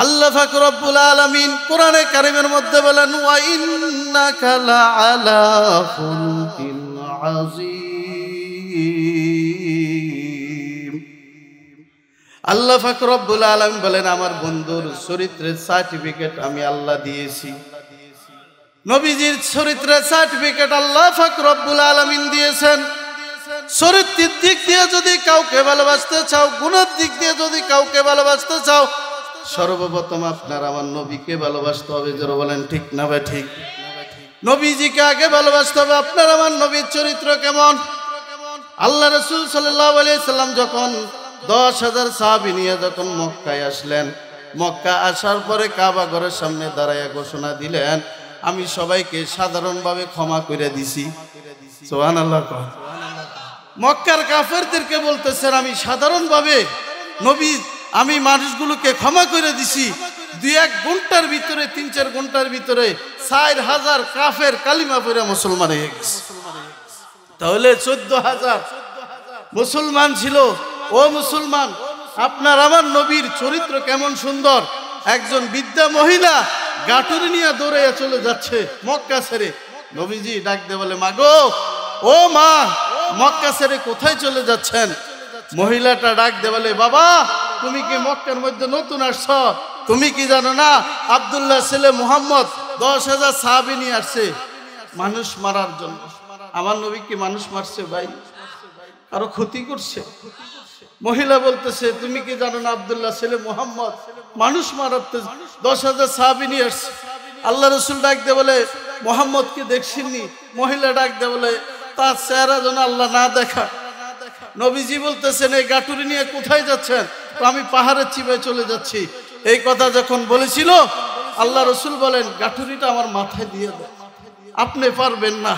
আল্লাহ পাক রব্বুল আলামিন কোরআনে কারীমের মধ্যে বলেন, ওয়া ইন্নাকা লাআলা খুলকিন আযীম। আল্লাহ পাক রব্বুল আলামিন বলেন, আমার বন্ধুর চরিত্রের সার্টিফিকেট আমি আল্লাহ দিয়েছি। নবীজির চরিত্রের সার্টিফিকেট আল্লাহ পাক রব্বুল আলামিন দিয়েছেন। চরিত্রের দিক দিয়ে যদি কাউকে ভালোবাসতে চাও, গুণের দিক দিয়ে যদি কাউকে ভালোবাসতে চাও, সর্বপ্রথম আপনার আমার নবীকে ভালোবাসতে হবে। জোরে বলেন ঠিক না ভাই? ঠিক। নবীজিকে আগে ভালোবাসতে হবে। আপনার আমার নবীর চরিত্র কেমন? আল্লাহ রাসূল সাল্লাল্লাহু আলাইহি সাল্লাম যখন 10,000 সাহাবী নিয়ে যখন মক্কায় আসলেন, মক্কা আসার পরে কাবা ঘরের সামনে দাঁড়াইয়া ঘোষণা দিলেন, আমি সবাইকে সাধারণভাবে ক্ষমা করে দিছি। সুবহানাল্লাহ। মক্কার কাফেরদেরকে বলতেছেন, আমি সাধারণভাবে নবী, আমি মানুষগুলোকে ক্ষমা করে দিছি। 2-1 ঘন্টার ভিতরে, 3-4 ঘন্টার ভিতরে 4,000 কাফের কালিমা পড়ে মুসলমান হয়ে গেছে। তাহলে 14,000 মুসলমান ছিল। ও মুসলমান, আপনার আমার নবীর চরিত্র কেমন সুন্দর। একজন বৃদ্ধা মহিলা গাটুরি নিয়ে দৌড়ে চলে যাচ্ছে মক্কা ছেড়ে। নবীজি ডাক দিয়ে বলে, মা গো, ও মা, মক্কা ছেড়ে কোথায় চলে যাচ্ছেন? মহিলাটা ডাক দিয়ে বলে, বাবা, তুমি কি মক্কার মধ্যে নতুন আসছ? তুমি কি জানো না আব্দুল্লাহ ছেলে মুহাম্মদ 10,000 সাহাবী নিয়ে আসছে মানুষ মারার জন্য। আমার নবী কি মানুষ মারছে ভাই? কারো ক্ষতি করছে? মহিলা বলতেছে, তুমি কি জানো না আব্দুল্লাহ ছেলে মুহাম্মদ মানুষ মারাতে 10,000 সাহাবী নিয়ে আসছে। আল্লাহ রসুল ডাক দিয়ে বলে, মুহাম্মদকে দেখছেননি? মহিলা ডাক দিয়ে বলে, তার চেহারা যেন আল্লাহ না দেখা। নবীজি বলতেছেন, এই গাটুরি নিয়ে কোথায় যাচ্ছেন? তো আমি পাহাড়ের চিবায় চলে যাচ্ছি। এই কথা যখন বলেছিল, আল্লাহ রসুল বলেন, গাটুরিটা আমার মাথায় দিয়ে দেন, আপনি পারবেন না।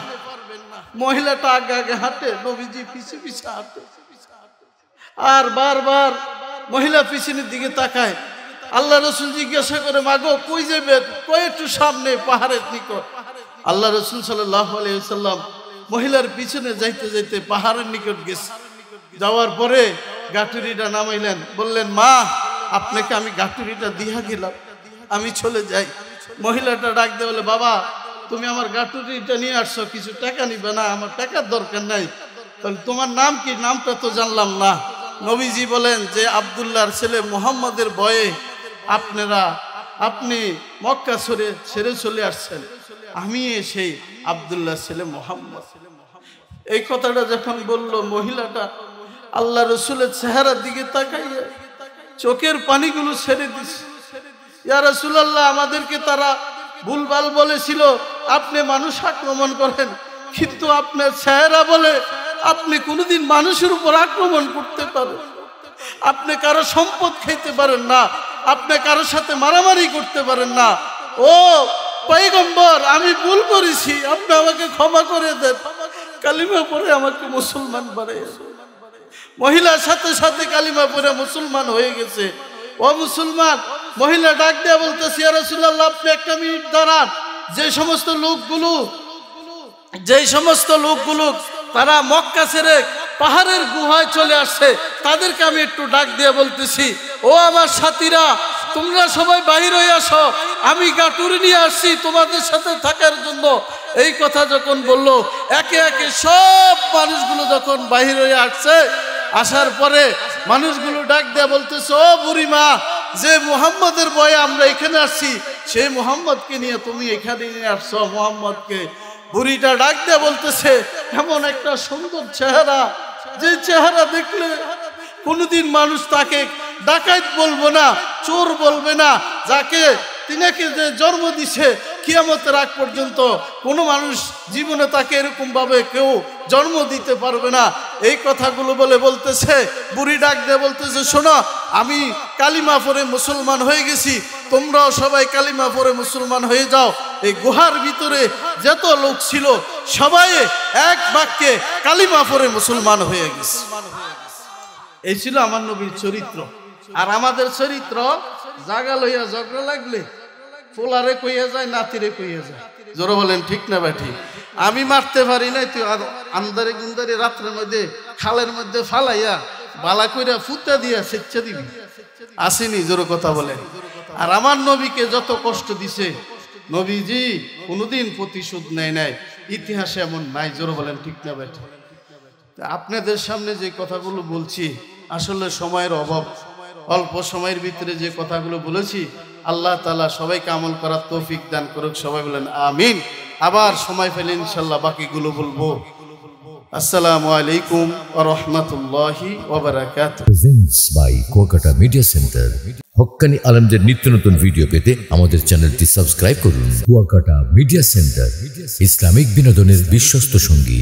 মহিলাটা আগে আগে হাঁটে, নবীজি পিছে পিছে হাঁটে। আর বারবার মহিলা পিছনের দিকে তাকায়। আল্লাহ রসুল জিজ্ঞাসা করে, মাগো কই যাবেন? কই একটু সামনে, পাহাড়ের নিকট। আল্লাহ রসুল সাল্লাল্লাহু আলাইহি ওয়াসাল্লাম মহিলার পিছনে যাইতে যাইতে পাহাড়ের নিকট গেছে। যাওয়ার পরে গাটুরিটা নামাইলেন, বললেন, মা, আপনাকে আমি গাটুরিটা দিয়া গেলাম, আমি চলে যাই। মহিলাটা ডাক দিয়ে বলে, বাবা, তুমি আমার গাটুরিটা নিয়ে আসছো, কিছু টাকা নিবে না? আমার টাকার দরকার নাই। তাহলে তোমার নাম কি? নামটা তো জানলাম না। নবীজি বলেন যে আব্দুল্লাহর ছেলে মুহাম্মদের ভয়ে আপনি মক্কা ছেড়ে চলে আসছেন, আমি সেই আব্দুল্লাহ ছেলে মুহাম্মদ। এই কথাটা যখন বলল, মহিলাটা আল্লাহ রসুলের চেহারার দিকে তাকাইয়া চোখের পানিগুলো ছেড়ে দিছে। ইয়া রাসূলুল্লাহ, আমাদেরকে তারা ভুলভাল বলেছিল আপনি মানুষ আক্রমণ করেন, কিন্তু আপনার চেহারা বলে আপনি কোনোদিন মানুষের উপর আক্রমণ করতে পারেন, আপনি কারো সম্পদ খাইতে পারেন না, আপনি কারো সাথে মারামারি করতে পারেন না। ও পয়গম্বর, আমি ভুল করেছি, আপনি আমাকে ক্ষমা করে দেন, কালিমা পড়ে আমাকে মুসলমান বানাইয়া। মহিলার সাথে সাথে কালিমা পড়ে মুসলমান হয়ে গেছে। ও মুসলমান, মহিলা ডাক দেয়া বলতেছে, ইয়া রাসূলুল্লাহ, আপনি একটা মিনিট দাঁড়ান। যে সমস্ত লোকগুলো তারা মক্কা ছেড়ে পাহাড়ের গুহায় চলে আসছে, তাদেরকে আমি একটু ডাক দিয়ে বলতেছি, ও আমার সাথীরা, তোমরা সবাই বাহির হয়ে আসো, আমি গাটুরি নিয়ে আসছি তোমাদের সাথে থাকার জন্য। এই কথা যখন বললো, একে একে সব মানুষগুলো যখন বাহির হয়ে আসছে, আসার পরে মানুষগুলো ডাক দেয়া বলতেছে, ও বুড়িমা, যে মুহাম্মদের ভয়ে আমরা এখানে আসছি, সেই মুহাম্মদকে নিয়ে তুমি এখানে নিয়ে আসছো মুহাম্মদকে। বুড়িটা ডাক দেয়া বলতেছে, এমন একটা সুন্দর চেহারা, যে চেহারা দেখলে কোনোদিন মানুষ তাকে ডাকাত বলবো না, চোর বলবে না, যাকে তিনাকে যে জন্ম দিছে কিয়ামতের আগ পর্যন্ত কোনো মানুষ জীবনে তাকে এরকম ভাবে কেউ জন্ম দিতে পারবে না। এই কথাগুলো বলতেছে, বুড়ি ডাক দিয়ে বলতেছে, শোনো, আমি কালিমা পড়ে মুসলমান হয়ে গেছি, তোমরাও সবাই কালিমা পড়ে মুসলমান হয়ে যাও। এই গুহার ভিতরে যত লোক ছিল সবাই এক বাক্যে কালিমা পড়ে মুসলমান হয়ে গেছে। এই ছিল আমার নবীর চরিত্র। আর আমাদের চরিত্র, জাগা লইয়া ঝগড়া লাগলে পোলারে কইয়া যায়, নাতিরে কইয়া যায়। জোরে বলেন ঠিক না ব্যাঠি? আমি মারতে পারি নাই, তুই আন্দারে গুন্দারে রাত্রের মধ্যে খালের মধ্যে ফালাইয়া বালা কইরা ফুটা দিয়া সেচ্ছা দিবি, আসেনি? জোরে কথা বলেন। আর আমার নবীকে যত কষ্ট দিছে, নবীজি কোনোদিন প্রতিশোধ নেয় নাই, ইতিহাসে এমন নাই। জোরে বলেন ঠিক না ব্যাঠি? আপনাদের সামনে যে কথাগুলো বলছি, আসলে সময়ের অভাব, অল্প সময়ের ভিতরে যে কথাগুলো বলেছি, আল্লাহ তাআলা সবাইকে আমল করার তৌফিক দান করুক। সবাই বলেন আমিন। আবার সময় পেলে ইনশাআল্লাহ বাকিগুলো বলবো। আসসালামু আলাইকুম ওয়া রাহমাতুল্লাহি ওয়া বারাকাতুহু। Presents by Kuakata media centre. হক্কানি আলেমদের নিত্য নতুন ভিডিও পেতে আমাদের চ্যানেলটি সাবস্ক্রাইব করুন। কুয়াকাটা মিডিয়া সেন্টার, ইসলামিক বিনোদনের বিশ্বস্ত সঙ্গী।